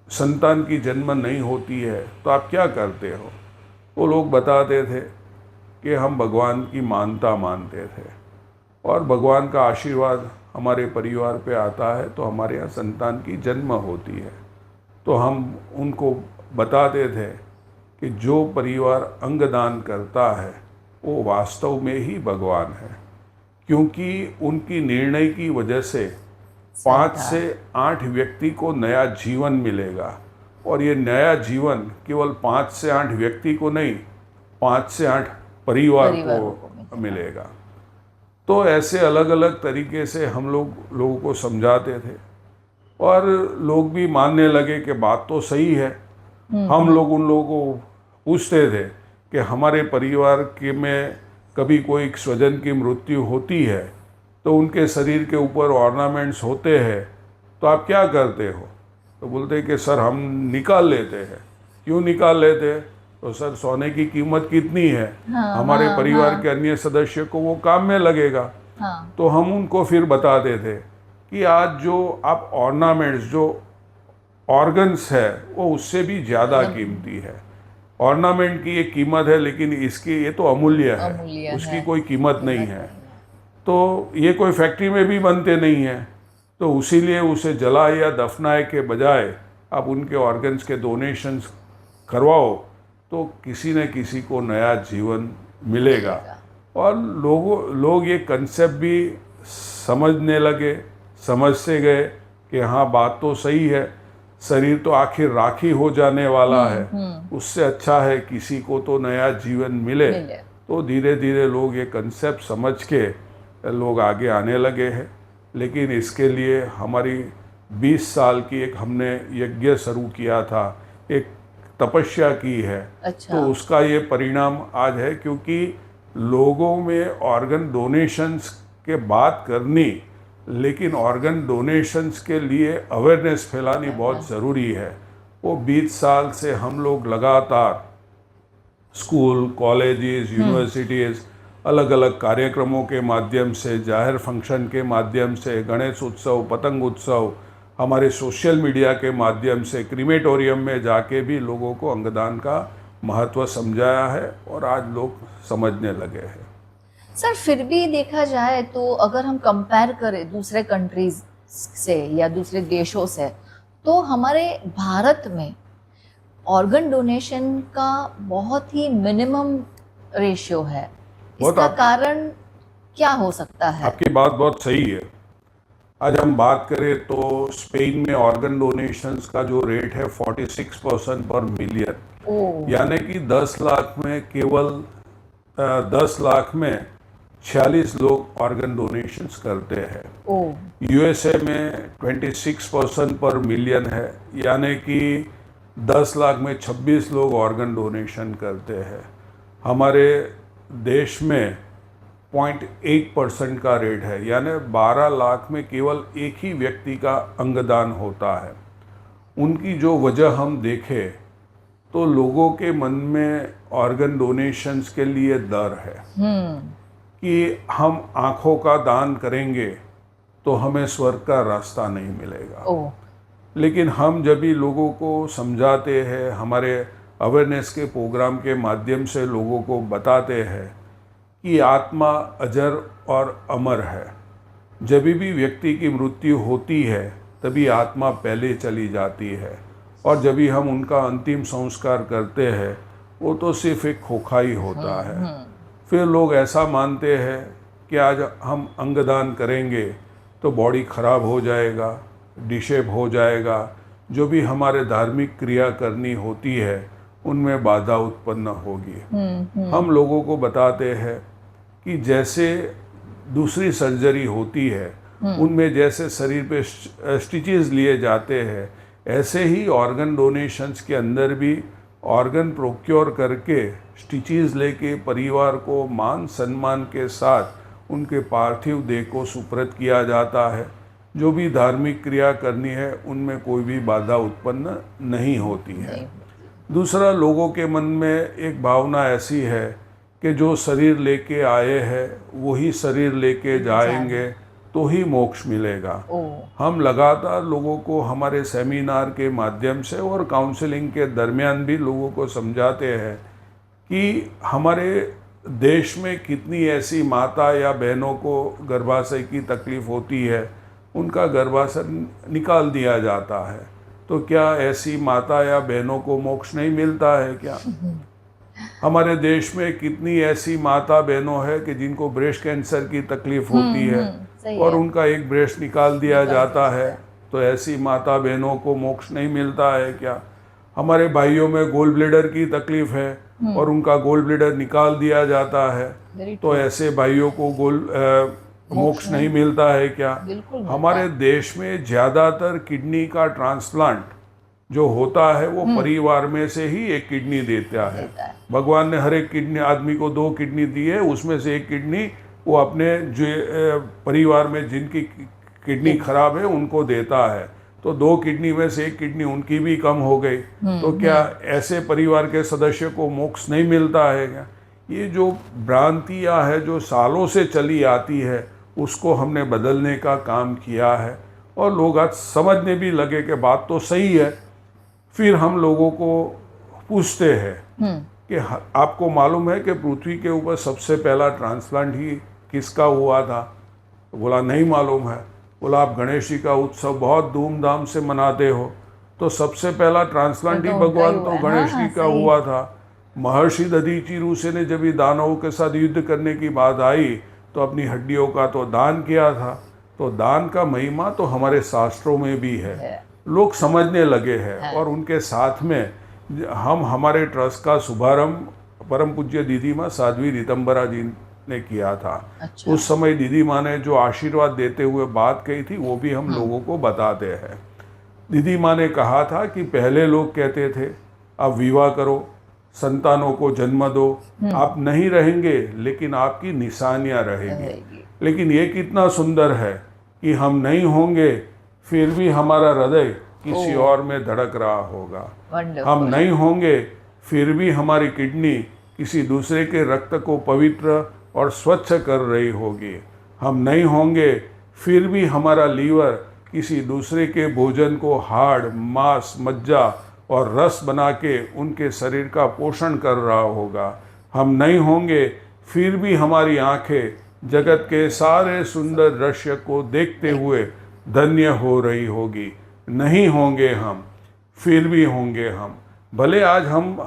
संतान की जन्म नहीं होती है तो आप क्या करते हो। वो लोग बताते थे कि हम भगवान की मानता मानते थे और भगवान का आशीर्वाद हमारे परिवार पे आता है तो हमारे यहाँ संतान की जन्म होती है। तो हम उनको बताते थे कि जो परिवार अंगदान करता है वो वास्तव में ही भगवान है, क्योंकि उनकी निर्णय की वजह से 5 से 8 व्यक्ति को नया जीवन मिलेगा। और ये नया जीवन केवल 5 से 8 व्यक्ति को नहीं, 5 से 8 परिवार को मिलेगा। तो ऐसे अलग अलग तरीके से हम लोगों को समझाते थे और लोग भी मानने लगे कि बात तो सही है। हम लोग उन लोगों को पूछते थे कि हमारे परिवार के में कभी कोई स्वजन की मृत्यु होती है तो उनके शरीर के ऊपर ऑर्नामेंट्स होते हैं, तो आप क्या करते हो। तो बोलते कि सर हम निकाल लेते हैं। क्यों निकाल लेते हैं। तो सर सोने की कीमत कितनी है, हमारे परिवार के अन्य सदस्य को वो काम में लगेगा। तो हम उनको फिर बताते थे कि आज जो आप ऑर्नामेंट्स, जो ऑर्गन्स है, वो उससे भी ज़्यादा कीमती है। ऑर्नामेंट की एक कीमत है, लेकिन इसकी ये तो अमूल्य है, उसकी कोई कीमत नहीं है। तो ये कोई फैक्ट्री में भी बनते नहीं हैं, तो उसीलिए उसे जलाए या दफनाए के बजाय आप उनके ऑर्गन्स के डोनेशंस करवाओ तो किसी न किसी को नया जीवन मिलेगा। और लोग ये कंसेप्ट भी समझने लगे, समझते गए कि हाँ बात तो सही है, शरीर तो आखिर राखी हो जाने वाला है, उससे अच्छा है किसी को तो नया जीवन मिले। तो धीरे धीरे लोग ये कंसेप्ट समझ के लोग आगे आने लगे हैं। लेकिन इसके लिए हमारी 20 साल की एक हमने यज्ञ शुरू किया था, एक तपस्या की है। तो उसका ये परिणाम आज है, क्योंकि लोगों में ऑर्गन डोनेशंस के बात करनी, लेकिन ऑर्गन डोनेशंस के लिए अवेयरनेस फैलानी बहुत ज़रूरी है। वो 20 साल से हम लोग लगातार स्कूल, कॉलेजेस, यूनिवर्सिटीज़ अलग अलग कार्यक्रमों के माध्यम से, जाहिर फंक्शन के माध्यम से, गणेश उत्सव, पतंग उत्सव, हमारे सोशल मीडिया के माध्यम से, क्रीमेटोरियम में जाके भी लोगों को अंगदान का महत्व समझाया है और आज लोग समझने लगे हैं। सर फिर भी देखा जाए तो अगर हम कंपेयर करें दूसरे कंट्रीज से या दूसरे देशों से, तो हमारे भारत में ऑर्गन डोनेशन का बहुत ही मिनिमम रेशियो है। इसका कारण क्या हो सकता है? आपकी बात बहुत सही है। आज हम बात करें तो स्पेन में ऑर्गन डोनेशंस का जो रेट है 46% पर मिलियन, यानी कि 10 लाख में केवल 10 लाख में 46 लोग ऑर्गन डोनेशंस करते हैं। यूएसए में 26% पर मिलियन है, यानी कि 10 लाख में 26 लोग ऑर्गन डोनेशन करते हैं। हमारे देश में 0.8% का रेट है, यानी 12 लाख में केवल एक ही व्यक्ति का अंगदान होता है। उनकी जो वजह हम देखें तो लोगों के मन में ऑर्गन डोनेशंस के लिए डर है कि हम आँखों का दान करेंगे तो हमें स्वर्ग का रास्ता नहीं मिलेगा। लेकिन हम जब भी लोगों को समझाते हैं, हमारे अवेयरनेस के प्रोग्राम के माध्यम से लोगों को बताते हैं कि आत्मा अजर और अमर है। जब भी व्यक्ति की मृत्यु होती है तभी आत्मा पहले चली जाती है, और जब भी हम उनका अंतिम संस्कार करते हैं वो तो सिर्फ एक खोखा ही होता है। फिर लोग ऐसा मानते हैं कि आज हम अंगदान करेंगे तो बॉडी खराब हो जाएगा, डिशेप हो जाएगा, जो भी हमारे धार्मिक क्रिया करनी होती है उनमें बाधा उत्पन्न होगी। हम लोगों को बताते हैं कि जैसे दूसरी सर्जरी होती है उनमें जैसे शरीर पे स्टिचेस लिए जाते हैं, ऐसे ही ऑर्गन डोनेशंस के अंदर भी ऑर्गन प्रोक्योर करके स्टिचेस लेके परिवार को मान सम्मान के साथ उनके पार्थिव देह को सुपुर्द किया जाता है। जो भी धार्मिक क्रिया करनी है उनमें कोई भी बाधा उत्पन्न नहीं होती है। दूसरा, लोगों के मन में एक भावना ऐसी है कि जो शरीर लेके आए हैं वही शरीर लेके जाएंगे तो ही मोक्ष मिलेगा। हम लगातार लोगों को हमारे सेमिनार के माध्यम से और काउंसलिंग के दरमियान भी लोगों को समझाते हैं कि हमारे देश में कितनी ऐसी माता या बहनों को गर्भाशय की तकलीफ़ होती है, उनका गर्भाशय निकाल दिया जाता है, तो क्या ऐसी माता या बहनों को मोक्ष नहीं मिलता है क्या? हमारे देश में कितनी ऐसी माता बहनों है कि जिनको ब्रेस्ट कैंसर की तकलीफ होती है और उनका एक ब्रेस्ट निकाल दिया जाता है, तो ऐसी माता बहनों को मोक्ष नहीं मिलता है क्या? हमारे भाइयों में गोल ब्लेडर की तकलीफ है और उनका गोल ब्लेडर निकाल दिया जाता है, तो ऐसे भाइयों को मोक्ष नहीं मिलता है क्या? हमारे देश में ज़्यादातर किडनी का ट्रांसप्लांट जो होता है वो परिवार में से ही एक किडनी देता है। भगवान ने हर एक किडनी आदमी को 2 किडनी दी है, उसमें से एक किडनी वो अपने जो परिवार में जिनकी किडनी खराब है उनको देता है, तो 2 किडनी में से एक किडनी उनकी भी कम हो गई, तो क्या ऐसे परिवार के सदस्य को मोक्ष नहीं मिलता है क्या? ये जो भ्रांतियाँ है जो सालों से चली आती है उसको हमने बदलने का काम किया है और लोग आज समझने भी लगे कि बात तो सही है। फिर हम लोगों को पूछते हैं कि आपको मालूम है कि पृथ्वी के ऊपर सबसे पहला ट्रांसप्लांट ही किसका हुआ था? बोला नहीं मालूम है। बोला आप गणेश जी का उत्सव बहुत धूमधाम से मनाते हो, तो सबसे पहला ट्रांसप्लांट ही भगवान तो गणेश जी का हुआ था। महर्षि दधीचि ऋषि ने जब दानवों के साथ युद्ध करने की बात आई तो अपनी हड्डियों का तो दान किया था, तो दान का महिमा तो हमारे शास्त्रों में भी है। लोग समझने लगे हैं और उनके साथ में हम हमारे ट्रस्ट का शुभारंभ परम पूज्य दीदी माँ साध्वी रीतम्बरा जी ने किया था। उस समय दीदी माँ ने जो आशीर्वाद देते हुए बात कही थी वो भी हम लोगों को बताते हैं। दीदी माँ ने कहा था कि पहले लोग कहते थे आप विवाह करो, संतानों को जन्म दो, आप नहीं रहेंगे लेकिन आपकी निशानियां रहेगी। लेकिन ये कितना सुंदर है कि हम नहीं होंगे फिर भी हमारा हृदय किसी और में धड़क रहा होगा। हम नहीं होंगे फिर भी हमारी किडनी किसी दूसरे के रक्त को पवित्र और स्वच्छ कर रही होगी। हम नहीं होंगे फिर भी हमारा लीवर किसी दूसरे के भोजन को हाड़, मांस, मज्जा और रस बना के उनके शरीर का पोषण कर रहा होगा। हम नहीं होंगे फिर भी हमारी आंखें जगत के सारे सुंदर दृश्य को देखते हुए धन्य हो रही होगी। नहीं होंगे हम फिर भी होंगे हम। भले आज हम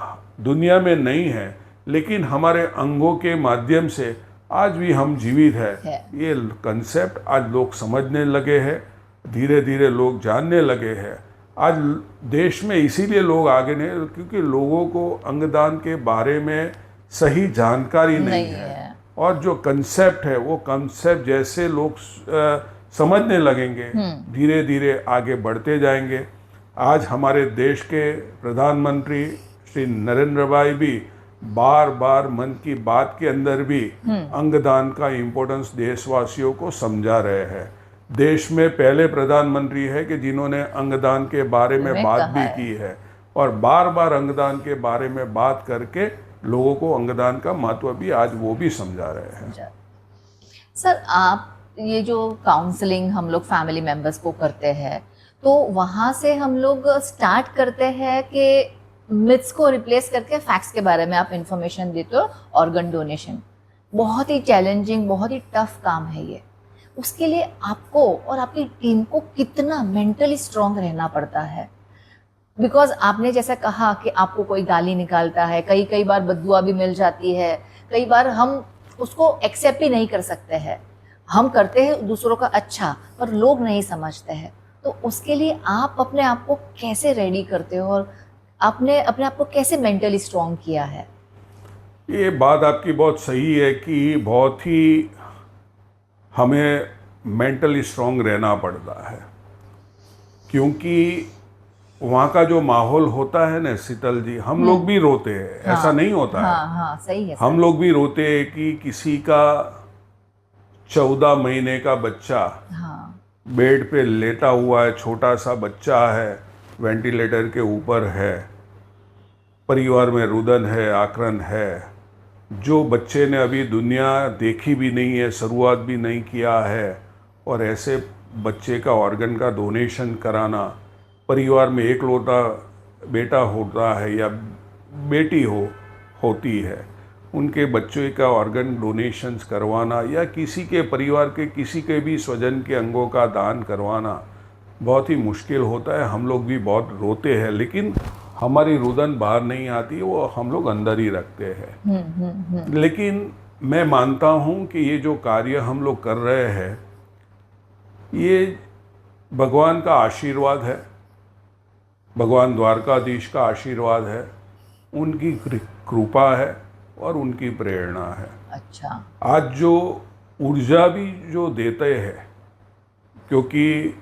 दुनिया में नहीं हैं, लेकिन हमारे अंगों के माध्यम से आज भी हम जीवित है। ये कंसेप्ट आज लोग समझने लगे हैं, धीरे धीरे लोग जानने लगे हैं। आज देश में इसीलिए लोग आगे नहीं, क्योंकि लोगों को अंगदान के बारे में सही जानकारी नहीं है। और जो कंसेप्ट है वो कंसेप्ट जैसे लोग समझने लगेंगे, धीरे धीरे आगे बढ़ते जाएंगे। आज हमारे देश के प्रधानमंत्री श्री नरेंद्र भाई भी बार बार मन की बात के अंदर भी अंगदान का इम्पोर्टेंस देशवासियों को समझा रहे हैं। देश में पहले प्रधानमंत्री है कि जिन्होंने अंगदान के बारे में बात भी की है, और बार बार अंगदान के बारे में बात करके लोगों को अंगदान का महत्व भी आज वो भी समझा रहे हैं। सर, आप ये जो काउंसलिंग हम लोग फैमिली मेंबर्स को करते हैं, तो वहाँ से हम लोग स्टार्ट करते हैं कि मिथ्स को रिप्लेस करके फैक्ट्स के बारे में आप इंफॉर्मेशन देते हो। ऑर्गन डोनेशन बहुत ही चैलेंजिंग, बहुत ही टफ काम है ये। उसके लिए आपको और आपकी टीम को कितना मेंटली स्ट्रांग रहना पड़ता है, बिकॉज आपने जैसा कहा कि आपको कोई गाली निकालता है, कई बार बद्दुआ भी मिल जाती है, कई बार हम उसको एक्सेप्ट ही नहीं कर सकते हैं। हम करते हैं दूसरों का अच्छा, पर लोग नहीं समझते हैं। तो उसके लिए आप अपने आप को कैसे रेडी करते हो और आपने अपने आप को कैसे मेंटली स्ट्रांग किया है? ये बात आपकी बहुत सही है कि बहुत ही हमें मेंटली स्ट्रांग रहना पड़ता है, क्योंकि वहाँ का जो माहौल होता है ना शीतल जी, हम लोग भी रोते हैं। हाँ, ऐसा नहीं होता है। हाँ, सही है। हम लोग भी रोते हैं कि किसी का 14 महीने का बच्चा बेड पे लेटा हुआ है, छोटा सा बच्चा है, वेंटिलेटर के ऊपर है, परिवार में रुदन है, आक्रन है, जो बच्चे ने अभी दुनिया देखी भी नहीं है, शुरुआत भी नहीं किया है, और ऐसे बच्चे का ऑर्गन का डोनेशन कराना, परिवार में एक लौता बेटा होता है या बेटी होती है, उनके बच्चों का ऑर्गन डोनेशंस करवाना या किसी के परिवार के किसी के भी स्वजन के अंगों का दान करवाना बहुत ही मुश्किल होता है। हम लोग भी बहुत रोते हैं, लेकिन हमारी रुदन बाहर नहीं आती, वो हम लोग अंदर ही रखते हैं। लेकिन मैं मानता हूँ कि ये जो कार्य हम लोग कर रहे हैं, ये भगवान का आशीर्वाद है, भगवान द्वारकाधीश का आशीर्वाद है, उनकी कृपा है और उनकी प्रेरणा है। अच्छा। आज जो ऊर्जा भी जो देते हैं, क्योंकि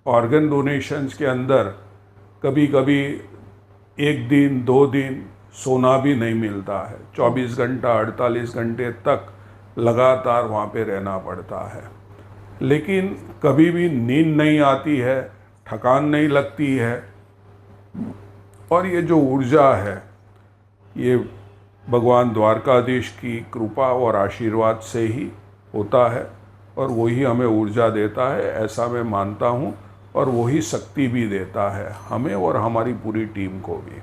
ऑर्गन डोनेशंस के अंदर कभी कभी 1 दिन 2 दिन सोना भी नहीं मिलता है, 24 घंटा 48 घंटे तक लगातार वहाँ पे रहना पड़ता है, लेकिन कभी भी नींद नहीं आती है, थकान नहीं लगती है। और ये जो ऊर्जा है, ये भगवान द्वारकाधीश की कृपा और आशीर्वाद से ही होता है, और वही हमें ऊर्जा देता है, ऐसा मैं मानता हूँ, और वही शक्ति भी देता है हमें और हमारी पूरी टीम को भी।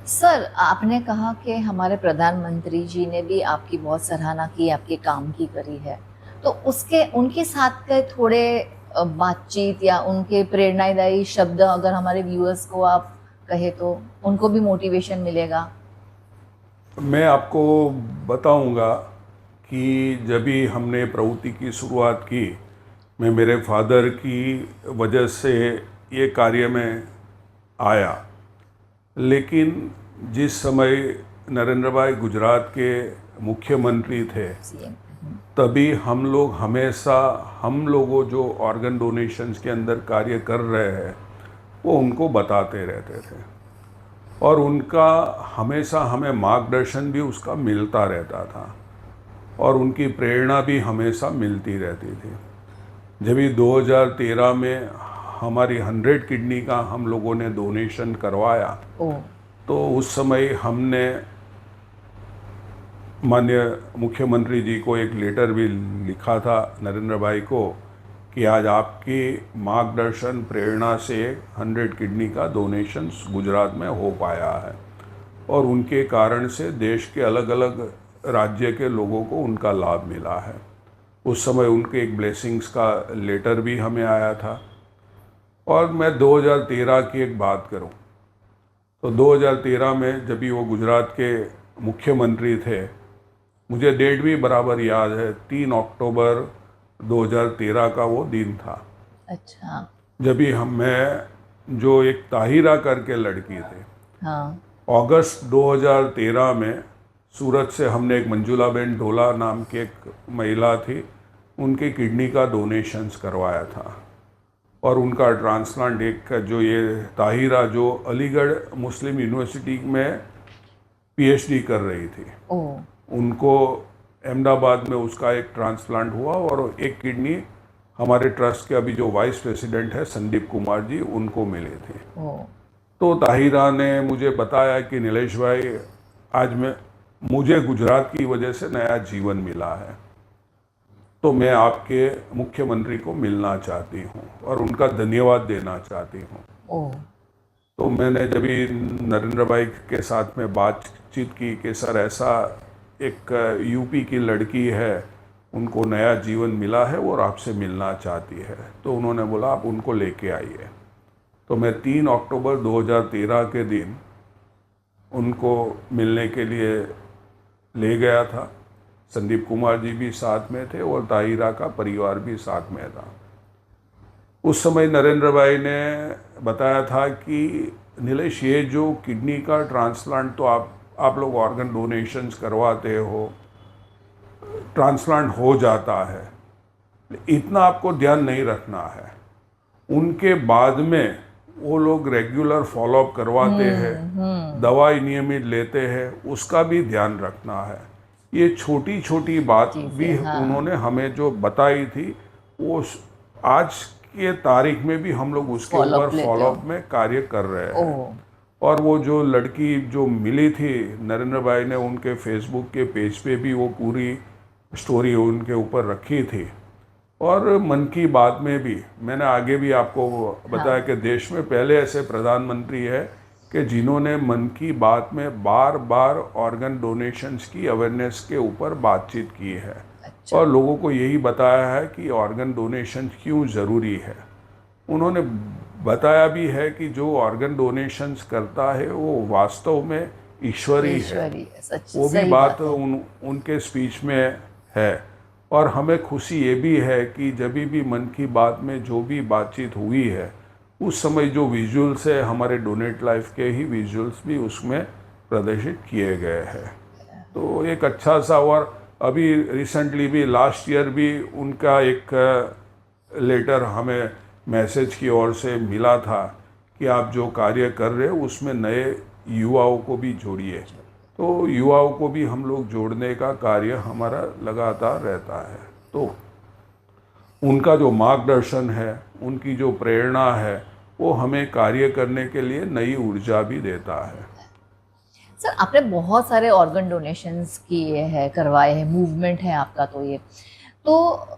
सर, आपने कहा कि हमारे प्रधानमंत्री जी ने भी आपकी बहुत सराहना की, आपके काम की करी है, तो उनके साथ के थोड़े बातचीत या उनके प्रेरणादायी शब्द अगर हमारे व्यूअर्स को आप कहे तो उनको भी मोटिवेशन मिलेगा। मैं आपको बताऊंगा कि जब भी हमने प्रवृत्ति की शुरुआत की, मैं मेरे फादर की वजह से ये कार्य में आया, लेकिन जिस समय नरेंद्र भाई गुजरात के मुख्यमंत्री थे, तभी हम लोग हमेशा हम लोगों जो ऑर्गन डोनेशंस के अंदर कार्य कर रहे हैं वो उनको बताते रहते थे, और उनका हमेशा हमें मार्गदर्शन भी उसका मिलता रहता था, और उनकी प्रेरणा भी हमेशा मिलती रहती थी। जब 2013 में हमारी 100 किडनी का हम लोगों ने डोनेशन करवाया, तो उस समय हमने माननीय मुख्यमंत्री जी को एक लेटर भी लिखा था नरेंद्र भाई को कि आज आपकी मार्गदर्शन प्रेरणा से 100 किडनी का डोनेशंस गुजरात में हो पाया है और उनके कारण से देश के अलग अलग राज्य के लोगों को उनका लाभ मिला है। उस समय उनके एक ब्लेसिंग्स का लेटर भी हमें आया था। और मैं 2013 की एक बात करूं तो 2013 में जब भी वो गुजरात के मुख्यमंत्री थे, मुझे डेट भी बराबर याद है, 3 अक्टूबर 2013 का वो दिन था। अच्छा। जब भी मैं जो एक ताहिरा करके लड़की थे, हाँ। अगस्त 2013 में सूरत से हमने एक मंजुलाबेन ढोला नाम की एक महिला थी, उनके किडनी का डोनेशंस करवाया था और उनका ट्रांसप्लांट एक जो ये ताहिरा जो अलीगढ़ मुस्लिम यूनिवर्सिटी में पीएचडी कर रही थी, ओ। उनको अहमदाबाद में उसका एक ट्रांसप्लांट हुआ और एक किडनी हमारे ट्रस्ट के अभी जो वाइस प्रेसिडेंट है संदीप कुमार जी, उनको मिले थे। ओ। तो ताहिरा ने मुझे बताया कि नीलेश भाई, आज मुझे गुजरात की वजह से नया जीवन मिला है, तो मैं आपके मुख्यमंत्री को मिलना चाहती हूँ और उनका धन्यवाद देना चाहती हूँ। ओ। तो मैंने जब भी नरेंद्र भाई के साथ में बातचीत की कि सर ऐसा एक यूपी की लड़की है, उनको नया जीवन मिला है और आपसे मिलना चाहती है, तो उन्होंने बोला आप उनको लेके आइए। तो मैं 3 अक्टूबर 2013 के दिन उनको मिलने के लिए ले गया था। संदीप कुमार जी भी साथ में थे और ताहिरा का परिवार भी साथ में था। उस समय नरेंद्र भाई ने बताया था कि नीलेश, ये जो किडनी का ट्रांसप्लांट तो आप लोग ऑर्गन डोनेशंस करवाते हो, ट्रांसप्लांट हो जाता है, इतना आपको ध्यान नहीं रखना है। उनके बाद में वो लोग रेगुलर फॉलोअप करवाते हैं, दवाई नियमित लेते हैं, उसका भी ध्यान रखना है। ये छोटी छोटी बात भी हाँ। उन्होंने हमें जो बताई थी, वो आज के तारीख में भी हम लोग उसके ऊपर फॉलोअप में कार्य कर रहे हैं। और वो जो लड़की जो मिली थी, नरेंद्र भाई ने उनके फेसबुक के पेज पे भी वो पूरी स्टोरी उनके ऊपर रखी थी। और मन की बात में भी मैंने आगे भी आपको बताया कि देश में पहले ऐसे प्रधानमंत्री है कि जिन्होंने मन की बात में बार बार ऑर्गन डोनेशंस की अवेयरनेस के ऊपर बातचीत की है। अच्छा। और लोगों को यही बताया है कि ऑर्गन डोनेशन क्यों ज़रूरी है। उन्होंने बताया भी है कि जो ऑर्गन डोनेशंस करता है वो वास्तव में ईश्वरी है। वो भी बात उनके स्पीच में है। और हमें खुशी ये भी है कि जब भी मन की बात में जो भी बातचीत हुई है, उस समय जो विजुअल्स है हमारे डोनेट लाइफ के ही विजुअल्स भी उसमें प्रदर्शित किए गए हैं। तो एक अच्छा सा, और अभी रिसेंटली भी लास्ट ईयर भी उनका एक लेटर हमें मैसेज की ओर से मिला था कि आप जो कार्य कर रहे हो उसमें नए युवाओं को भी जोड़िए। तो युवाओं को भी हम लोग जोड़ने का कार्य हमारा लगातार रहता है। तो उनका जो मार्गदर्शन है, उनकी जो प्रेरणा है, वो हमें कार्य करने के लिए नई ऊर्जा भी देता है। सर, आपने बहुत सारे ऑर्गन डोनेशंस किए हैं, करवाए हैं, मूवमेंट है आपका, तो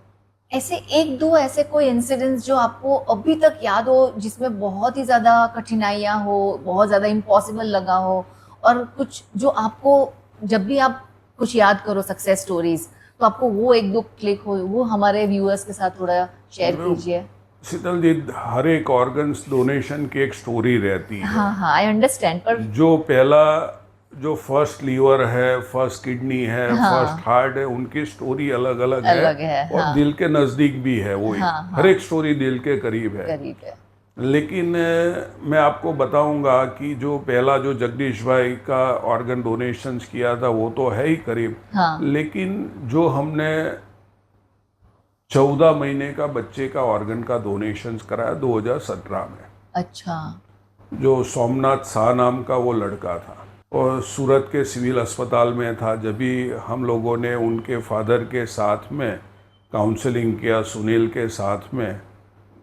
ऐसे एक दो ऐसे कोई इंसिडेंट्स जो आपको अभी तक याद हो, जिसमें बहुत ही ज़्यादा कठिनाइयाँ हो, बहुत ज़्यादा इम्पॉसिबल लगा हो, और कुछ जो आपको जब भी आप कुछ याद करो सक्सेस स्टोरीज, तो आपको वो एक दो क्लिक हो, वो हमारे व्यूअर्स के साथ थोड़ा शेयर कीजिए। शीतल जी, हर एक ऑर्गन्स डोनेशन की एक स्टोरी रहती है। हाँ हाँ, आई अंडरस्टैंड। पर जो पहला जो फर्स्ट लीवर है, फर्स्ट किडनी है, हाँ, फर्स्ट हार्ट है, उनकी स्टोरी अलग अलग है और हाँ, दिल के नज़दीक भी है। वो हाँ, हर एक स्टोरी दिल के करीब है। लेकिन मैं आपको बताऊंगा कि जो पहला जो जगदीश भाई का ऑर्गन डोनेशंस किया था वो तो है ही करीब, हाँ। लेकिन जो हमने 14 महीने का बच्चे का ऑर्गन का डोनेशंस कराया 2017 में। अच्छा। जो सोमनाथ शाह नाम का वो लड़का था और सूरत के सिविल अस्पताल में था। जब भी हम लोगों ने उनके फादर के साथ में काउंसलिंग किया, सुनील के साथ में,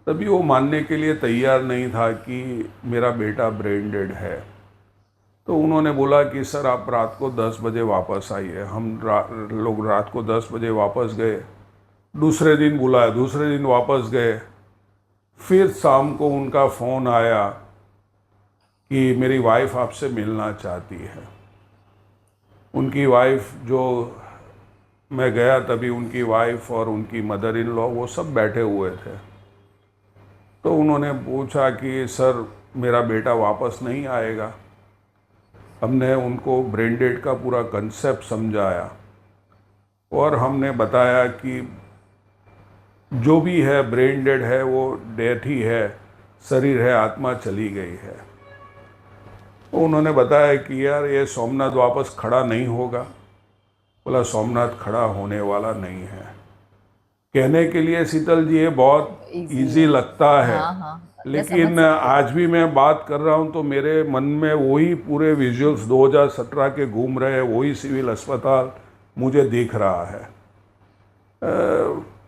तभी वो मानने के लिए तैयार नहीं था कि मेरा बेटा ब्रेन डेड है। तो उन्होंने बोला कि सर आप रात को 10 बजे वापस आइए। हम लोग रात को 10 बजे वापस गए। दूसरे दिन बुलाया, दूसरे दिन वापस गए। फिर शाम को उनका फ़ोन आया कि मेरी वाइफ आपसे मिलना चाहती है। उनकी वाइफ, जो मैं गया तभी उनकी वाइफ और उनकी मदर इन लॉ वो सब बैठे हुए थे। तो उन्होंने पूछा कि सर मेरा बेटा वापस नहीं आएगा। हमने उनको ब्रेन डेड का पूरा कंसेप्ट समझाया और हमने बताया कि जो भी है ब्रेन डेड है, वो डेथ ही है, शरीर है, आत्मा चली गई है। तो उन्होंने बताया कि यार ये सोमनाथ वापस खड़ा नहीं होगा। बोला सोमनाथ खड़ा होने वाला नहीं है। कहने के लिए शीतल जी ये बहुत इजी लगता है, हाँ, लेकिन आज भी मैं बात कर रहा हूँ तो मेरे मन में वही पूरे विजुअल्स 2017 के घूम रहे हैं, वही सिविल अस्पताल मुझे दिख रहा है।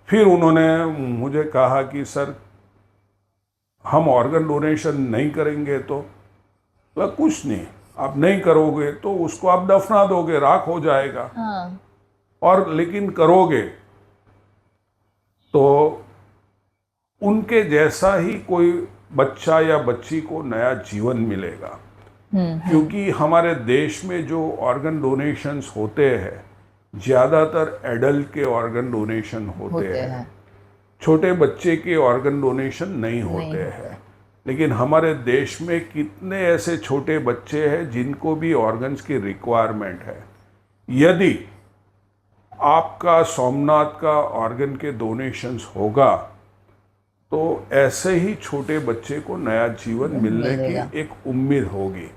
फिर उन्होंने मुझे कहा कि सर हम ऑर्गन डोनेशन नहीं करेंगे तो कुछ नहीं, आप नहीं करोगे तो उसको आप दफना दोगे, राख हो जाएगा। हाँ। और लेकिन करोगे तो उनके जैसा ही कोई बच्चा या बच्ची को नया जीवन मिलेगा। क्योंकि हमारे देश में जो ऑर्गन डोनेशंस होते हैं ज़्यादातर एडल्ट के ऑर्गन डोनेशन होते हैं, छोटे बच्चे के ऑर्गन डोनेशन नहीं होते हैं। लेकिन हमारे देश में कितने ऐसे छोटे बच्चे हैं जिनको भी ऑर्गन्स की रिक्वायरमेंट है। यदि आपका सोमनाथ का ऑर्गन के डोनेशंस होगा तो ऐसे ही छोटे बच्चे को नया जीवन मिलने की एक उम्मीद होगी।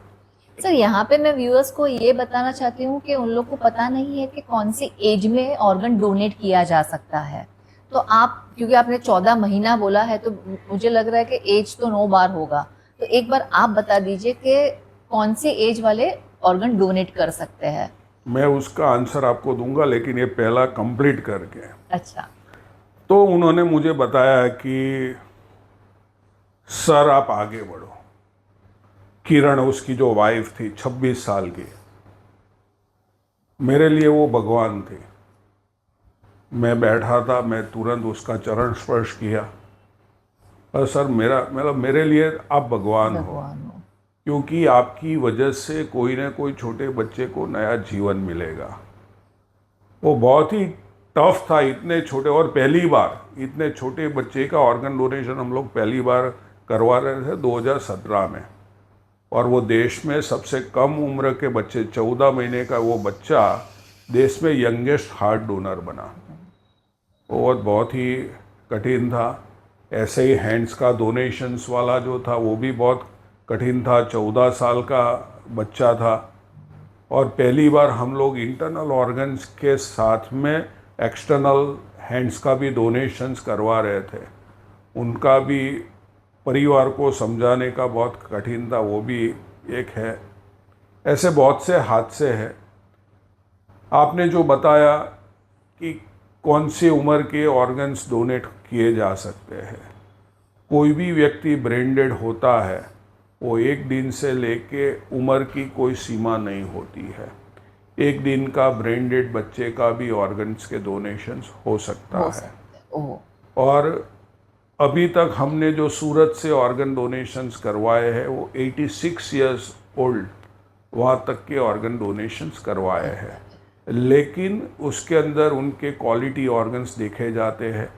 सर यहाँ पे मैं व्यूअर्स को ये बताना चाहती हूँ कि उन लोग को पता नहीं है कि कौन सी एज में ऑर्गन डोनेट किया जा सकता है। तो आप, क्योंकि आपने 14 महीना बोला है, तो मुझे लग रहा है कि एज तो 9 बार होगा। तो एक बार आप बता दीजिए कि कौन सी एज वाले ऑर्गन डोनेट कर सकते हैं। मैं उसका आंसर आपको दूंगा, लेकिन ये पहला कंप्लीट करके। अच्छा। तो उन्होंने मुझे बताया कि सर आप आगे बढ़ो। किरण, उसकी जो वाइफ थी 26 साल की, मेरे लिए वो भगवान थी। मैं बैठा था, मैं तुरंत उसका चरण स्पर्श किया और सर मेरे लिए आप भगवान हो, क्योंकि आपकी वजह से कोई ना कोई छोटे बच्चे को नया जीवन मिलेगा। वो बहुत ही टफ था, इतने छोटे, और पहली बार इतने छोटे बच्चे का ऑर्गन डोनेशन हम लोग पहली बार करवा रहे थे 2017 में। और वो देश में सबसे कम उम्र के बच्चे, 14 महीने का वो बच्चा देश में यंगेस्ट हार्ट डोनर बना। वो बहुत ही कठिन था। ऐसे ही हैंड्स का डोनेशंस वाला जो था वो भी बहुत कठिन था। 14 साल का बच्चा था और पहली बार हम लोग इंटरनल ऑर्गन्स के साथ में एक्सटर्नल हैंड्स का भी डोनेशंस करवा रहे थे। उनका भी परिवार को समझाने का बहुत कठिन था, वो भी एक है। ऐसे बहुत से हादसे हैं। आपने जो बताया कि कौन सी उम्र के ऑर्गन्स डोनेट किए जा सकते हैं, कोई भी व्यक्ति ब्रेन डेड होता है, वो एक दिन से लेके उम्र की कोई सीमा नहीं होती है। एक दिन का ब्रेन डेड बच्चे का भी ऑर्गन्स के डोनेशंस हो सकता है। और अभी तक हमने जो सूरत से ऑर्गन डोनेशंस करवाए हैं वो 86 इयर्स ओल्ड वहाँ तक के ऑर्गन डोनेशंस करवाए हैं। लेकिन उसके अंदर उनके क्वालिटी ऑर्गन्स देखे जाते हैं,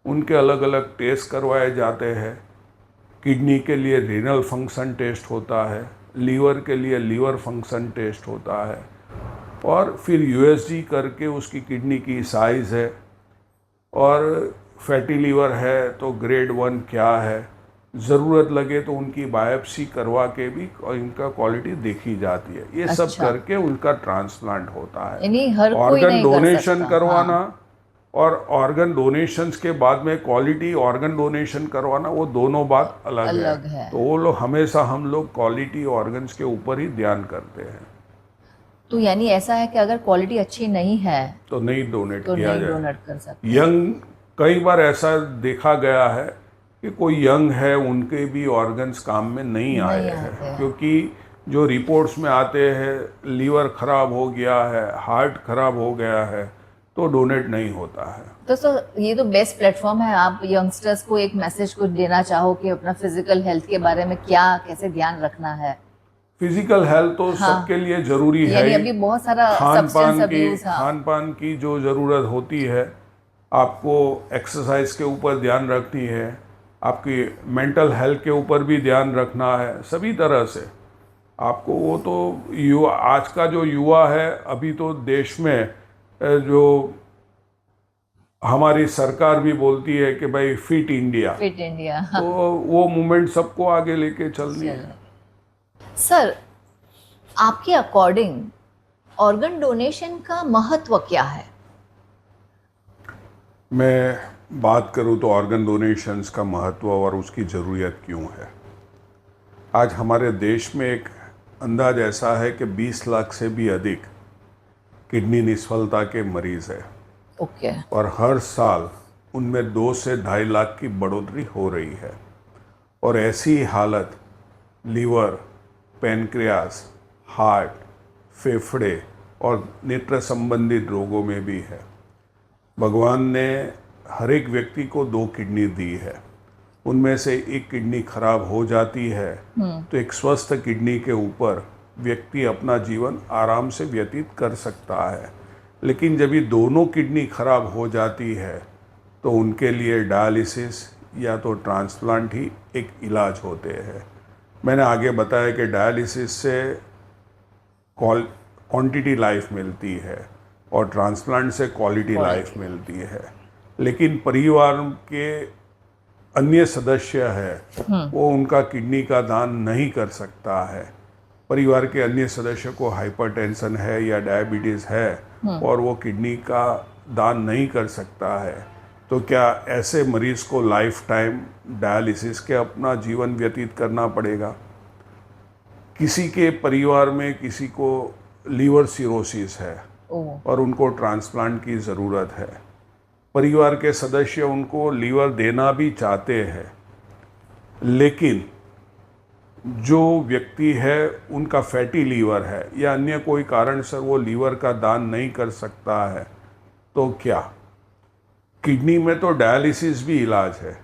उनके अलग अलग टेस्ट करवाए जाते हैं। किडनी के लिए रीनल फंक्शन टेस्ट होता है, लीवर के लिए लीवर फंक्शन टेस्ट होता है, और फिर यूएसजी करके उसकी किडनी की साइज़ है, और फैटी लीवर है तो ग्रेड 1 क्या है, ज़रूरत लगे तो उनकी बायोप्सी करवा के भी इनका क्वालिटी देखी जाती है। ये सब करके उनका ट्रांसप्लांट होता है। ऑर्गन डोनेशन करवाना और ऑर्गन डोनेशंस के बाद में क्वालिटी ऑर्गन डोनेशन करवाना, वो दोनों बात अलग है। तो वो लोग हमेशा, हम लोग क्वालिटी ऑर्गन्स के ऊपर ही ध्यान करते हैं। तो यानी ऐसा है कि अगर क्वालिटी अच्छी नहीं है तो नहीं डोनेट तो किया नहीं जाए। डोनेट कर सकते। यंग, कई बार ऐसा देखा गया है कि कोई यंग है, उनके भी ऑर्गन्स काम में नहीं आए हैं, क्योंकि जो रिपोर्ट्स में आते हैं लीवर खराब हो गया है, हार्ट खराब हो गया है, तो डोनेट नहीं होता है। तो सर ये तो बेस्ट प्लेटफॉर्म है। आप यंगस्टर्स को एक मैसेज कुछ देना चाहो कि अपना फिजिकल हेल्थ के बारे में क्या कैसे ध्यान रखना है? फिजिकल हेल्थ तो हाँ, सबके लिए ज़रूरी है यानी ही। अभी बहुत सारा खान सब्सटेंस पान की अब्यूज। हाँ, खान पान की जो ज़रूरत होती है, आपको एक्सरसाइज के ऊपर ध्यान रखनी है, आपकी मेंटल हेल्थ के ऊपर भी ध्यान रखना है, सभी तरह से आपको। वो तो युवा, आज का जो युवा है अभी तो देश में जो हमारी सरकार भी बोलती है कि भाई फिट इंडिया, फिट इंडिया। तो वो मूवमेंट सबको आगे लेके चलनी है। सर, आपके अकॉर्डिंग ऑर्गन डोनेशन का महत्व क्या है? मैं बात करूं तो ऑर्गन डोनेशंस का महत्व और उसकी ज़रूरत क्यों है। आज हमारे देश में एक अंदाज ऐसा है कि 20 लाख से भी अधिक किडनी निष्फलता के मरीज़ है, ओके। और हर साल उनमें 2 से 2.5 लाख की बढ़ोतरी हो रही है। और ऐसी हालत लीवर, पैनक्रियास, हार्ट, फेफड़े और नेत्र संबंधित रोगों में भी है। भगवान ने हर एक व्यक्ति को 2 किडनी दी है, उनमें से एक किडनी खराब हो जाती है तो एक स्वस्थ किडनी के ऊपर व्यक्ति अपना जीवन आराम से व्यतीत कर सकता है। लेकिन जब ये दोनों किडनी खराब हो जाती है तो उनके लिए डायलिसिस या तो ट्रांसप्लांट ही एक इलाज होते हैं। मैंने आगे बताया कि डायलिसिस से क्वांटिटी लाइफ मिलती है और ट्रांसप्लांट से क्वालिटी लाइफ मिलती है। लेकिन परिवार के अन्य सदस्य है वो उनका किडनी का दान नहीं कर सकता है। परिवार के अन्य सदस्य को हाइपरटेंशन है या डायबिटीज़ है और वो किडनी का दान नहीं कर सकता है, तो क्या ऐसे मरीज को लाइफ टाइम डायलिसिस के अपना जीवन व्यतीत करना पड़ेगा? किसी के परिवार में किसी को लीवर सिरोसिस है और उनको ट्रांसप्लांट की ज़रूरत है। परिवार के सदस्य उनको लीवर देना भी चाहते हैं, लेकिन जो व्यक्ति है उनका फैटी लीवर है या अन्य कोई कारण से वो लीवर का दान नहीं कर सकता है, तो क्या किडनी में तो डायलिसिस भी इलाज है,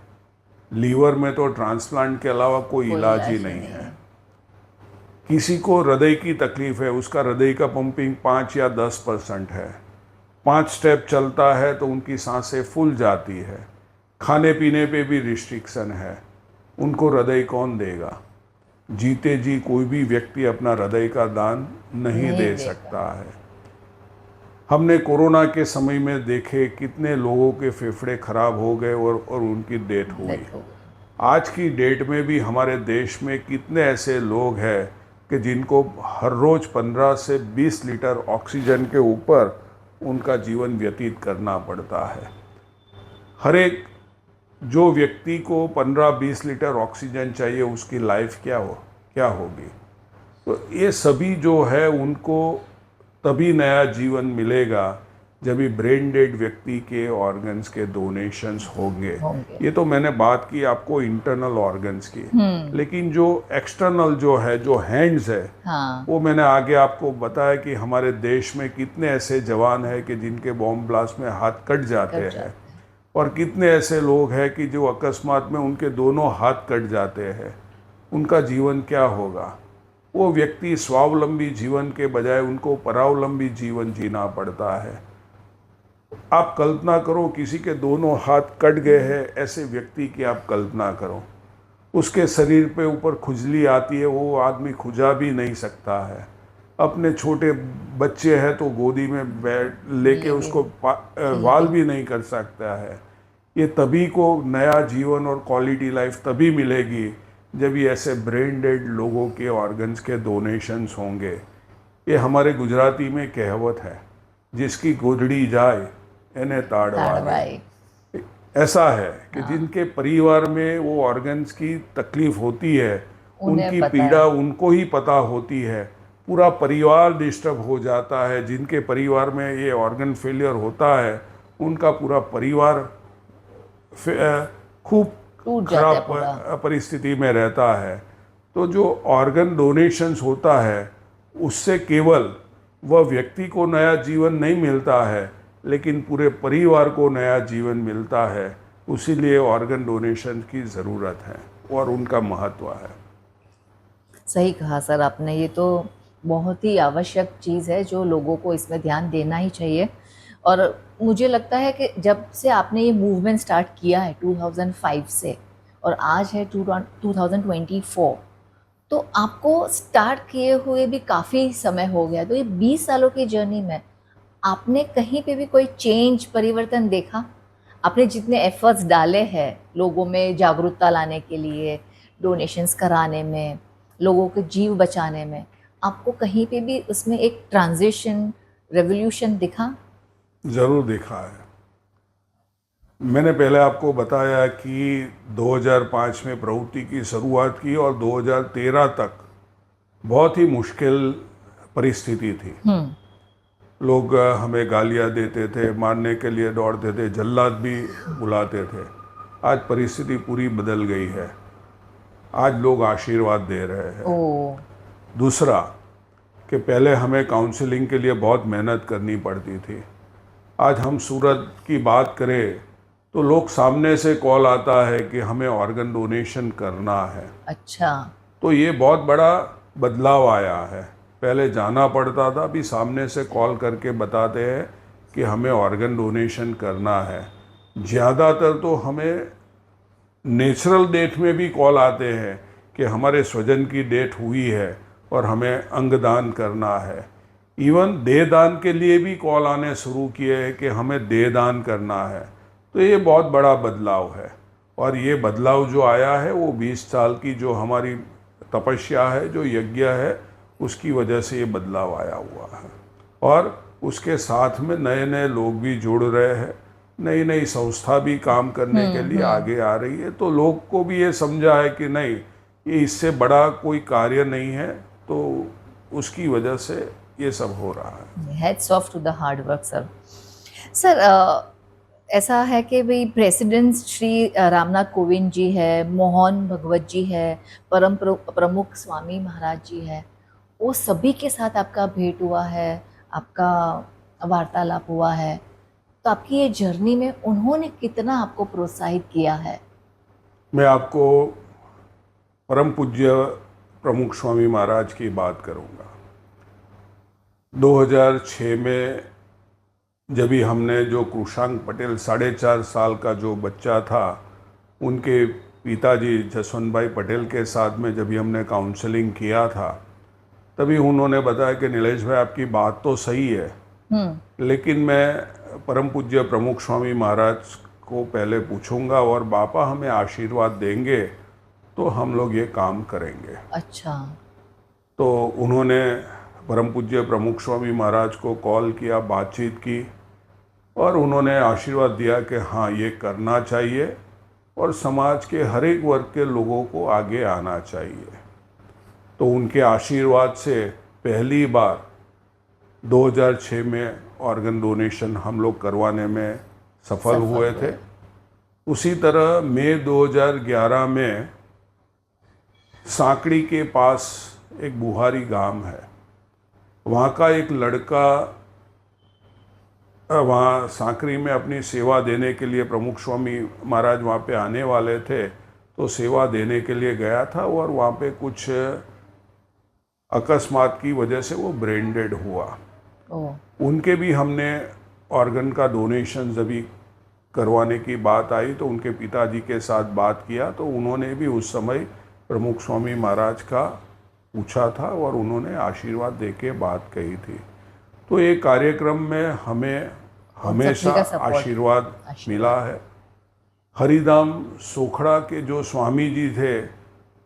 लीवर में तो ट्रांसप्लांट के अलावा कोई इलाज ही नहीं है। किसी को हृदय की तकलीफ है, उसका हृदय का पंपिंग 5 या 10% है, 5 स्टेप चलता है तो उनकी सांसें फूल जाती है, खाने पीने पे भी रिस्ट्रिक्शन है, उनको हृदय कौन देगा? जीते जी कोई भी व्यक्ति अपना हृदय का दान नहीं दे सकता है। हमने कोरोना के समय में देखे कितने लोगों के फेफड़े खराब हो गए और उनकी डेथ हुई। आज की डेट में भी हमारे देश में कितने ऐसे लोग हैं कि जिनको हर रोज़ 15 से 20 लीटर ऑक्सीजन के ऊपर उनका जीवन व्यतीत करना पड़ता है। हर एक जो व्यक्ति को 15-20 लीटर ऑक्सीजन चाहिए, उसकी लाइफ क्या होगी? तो ये सभी जो है उनको तभी नया जीवन मिलेगा जब ये ब्रेन डेड व्यक्ति के ऑर्गन्स के डोनेशंस होंगे। ये तो मैंने बात की आपको इंटरनल ऑर्गन्स की, लेकिन जो एक्सटर्नल जो है, जो हैंड्स है, वो मैंने आगे आपको बताया कि हमारे देश में कितने ऐसे जवान हैं कि जिनके बॉम्ब ब्लास्ट में हाथ कट जाते हैं, और कितने ऐसे लोग हैं कि जो अकस्मात में उनके दोनों हाथ कट जाते हैं। उनका जीवन क्या होगा? वो व्यक्ति स्वावलंबी जीवन के बजाय उनको परावलंबी जीवन जीना पड़ता है। आप कल्पना करो, किसी के दोनों हाथ कट गए हैं, ऐसे व्यक्ति की आप कल्पना करो, उसके शरीर पे ऊपर खुजली आती है, वो आदमी खुजा भी नहीं सकता है। अपने छोटे बच्चे हैं तो गोदी में बैठ लेके उसको वाल भी नहीं कर सकता है। ये तभी को नया जीवन और क्वालिटी लाइफ तभी मिलेगी जब ये ऐसे ब्रेन डेड लोगों के ऑर्गन्स के डोनेशंस होंगे। ये हमारे गुजराती में कहावत है, जिसकी गोदड़ी जाए एने ताड़वाए। ऐसा है कि जिनके परिवार में वो ऑर्गन्स की तकलीफ होती है, उनकी पीड़ा उनको ही पता होती है, पूरा परिवार डिस्टर्ब हो जाता है। जिनके परिवार में ये ऑर्गन फेलियर होता है, उनका पूरा परिवार खूब खराब परिस्थिति में रहता है। तो जो ऑर्गन डोनेशंस होता है उससे केवल वह व्यक्ति को नया जीवन नहीं मिलता है, लेकिन पूरे परिवार को नया जीवन मिलता है। उसीलिए ऑर्गन डोनेशन की ज़रूरत है और उनका महत्व है। सही कहा सर आपने, ये तो बहुत ही आवश्यक चीज़ है जो लोगों को इसमें ध्यान देना ही चाहिए। और मुझे लगता है कि जब से आपने ये मूवमेंट स्टार्ट किया है 2005 से और आज है 2024, तो आपको स्टार्ट किए हुए भी काफ़ी समय हो गया। तो ये 20 सालों की जर्नी में आपने कहीं पे भी कोई चेंज, परिवर्तन देखा? आपने जितने एफर्ट्स डाले हैं लोगों में जागरूकता लाने के लिए, डोनेशंस कराने में, लोगों के जीव बचाने में, आपको कहीं पे भी उसमें एक ट्रांजिशन, रेवोल्यूशन दिखा? ज़रूर देखा है। मैंने पहले आपको बताया कि 2005 में प्रवृत्ति की शुरुआत की और 2013 तक बहुत ही मुश्किल परिस्थिति थी। लोग हमें गालियां देते थे, मारने के लिए दौड़ते थे, जल्लाद भी बुलाते थे। आज परिस्थिति पूरी बदल गई है। आज लोग आशीर्वाद दे रहे हैं। दूसरा कि पहले हमें काउंसलिंग के लिए बहुत मेहनत करनी पड़ती थी। आज हम सूरत की बात करें तो लोग सामने से कॉल आता है कि हमें ऑर्गन डोनेशन करना है। अच्छा। तो ये बहुत बड़ा बदलाव आया है। पहले जाना पड़ता था, अभी सामने से कॉल करके बताते हैं कि हमें ऑर्गन डोनेशन करना है। ज़्यादातर तो हमें नेचुरल डेथ में भी कॉल आते हैं कि हमारे स्वजन की डेथ हुई है और हमें अंगदान करना है। इवन देह दान के लिए भी कॉल आने शुरू किए हैं कि हमें देह दान करना है। तो ये बहुत बड़ा बदलाव है और ये बदलाव जो आया है वो 20 साल की जो हमारी तपस्या है, जो यज्ञ है, उसकी वजह से ये बदलाव आया हुआ है। और उसके साथ में नए नए लोग भी जुड़ रहे हैं, नई नई संस्था भी काम करने के लिए आगे आ रही है। तो लोग को भी ये समझा है कि नहीं, ये इससे बड़ा कोई कार्य नहीं है, तो उसकी वजह से ये सब हो रहा है। Hats off to the hard work sir. Sir ऐसा है कि भाई प्रेसिडेंट श्री रामनाथ कोविंद जी है, मोहन भगवत जी है, परम प्रमुख स्वामी महाराज जी है, वो सभी के साथ आपका भेंट हुआ है, आपका वार्तालाप हुआ है। तो आपकी ये जर्नी में उन्होंने कितना आपको प्रोत्साहित किया है? मैं आपको परम पूज्य प्रमुख स्वामी महाराज की बात करूंगा। 2006 में जब भी हमने जो कृषांक पटेल 4.5 साल का जो बच्चा था, उनके पिताजी जसवंत भाई पटेल के साथ में जब भी हमने काउंसलिंग किया था, तभी उन्होंने बताया कि नीलेश भाई आपकी बात तो सही है, लेकिन मैं परम पूज्य प्रमुख स्वामी महाराज को पहले पूछूंगा और बापा हमें आशीर्वाद देंगे तो हम लोग ये काम करेंगे। अच्छा। तो उन्होंने परम पूज्य प्रमुख स्वामी महाराज को कॉल किया, बातचीत की और उन्होंने आशीर्वाद दिया कि हाँ ये करना चाहिए और समाज के हर एक वर्ग के लोगों को आगे आना चाहिए। तो उनके आशीर्वाद से पहली बार 2006 में ऑर्गन डोनेशन हम लोग करवाने में सफल हुए थे। उसी तरह मई 2011 में सांकड़ी के पास एक बुहारी गांव है, वहाँ का एक लड़का वहाँ सांकरी में अपनी सेवा देने के लिए, प्रमुख स्वामी महाराज वहाँ पे आने वाले थे तो सेवा देने के लिए गया था और वहाँ पे कुछ अकस्मात की वजह से वो ब्रेन डेड हुआ। उनके भी हमने ऑर्गन का डोनेशन जब भी करवाने की बात आई तो उनके पिताजी के साथ बात किया तो उन्होंने भी उस समय प्रमुख स्वामी महाराज का पूछा था और उन्होंने आशीर्वाद देके बात कही थी। तो ये कार्यक्रम में हमें हमेशा आशीर्वाद मिला है। हरिधाम सोखड़ा के जो स्वामी जी थे,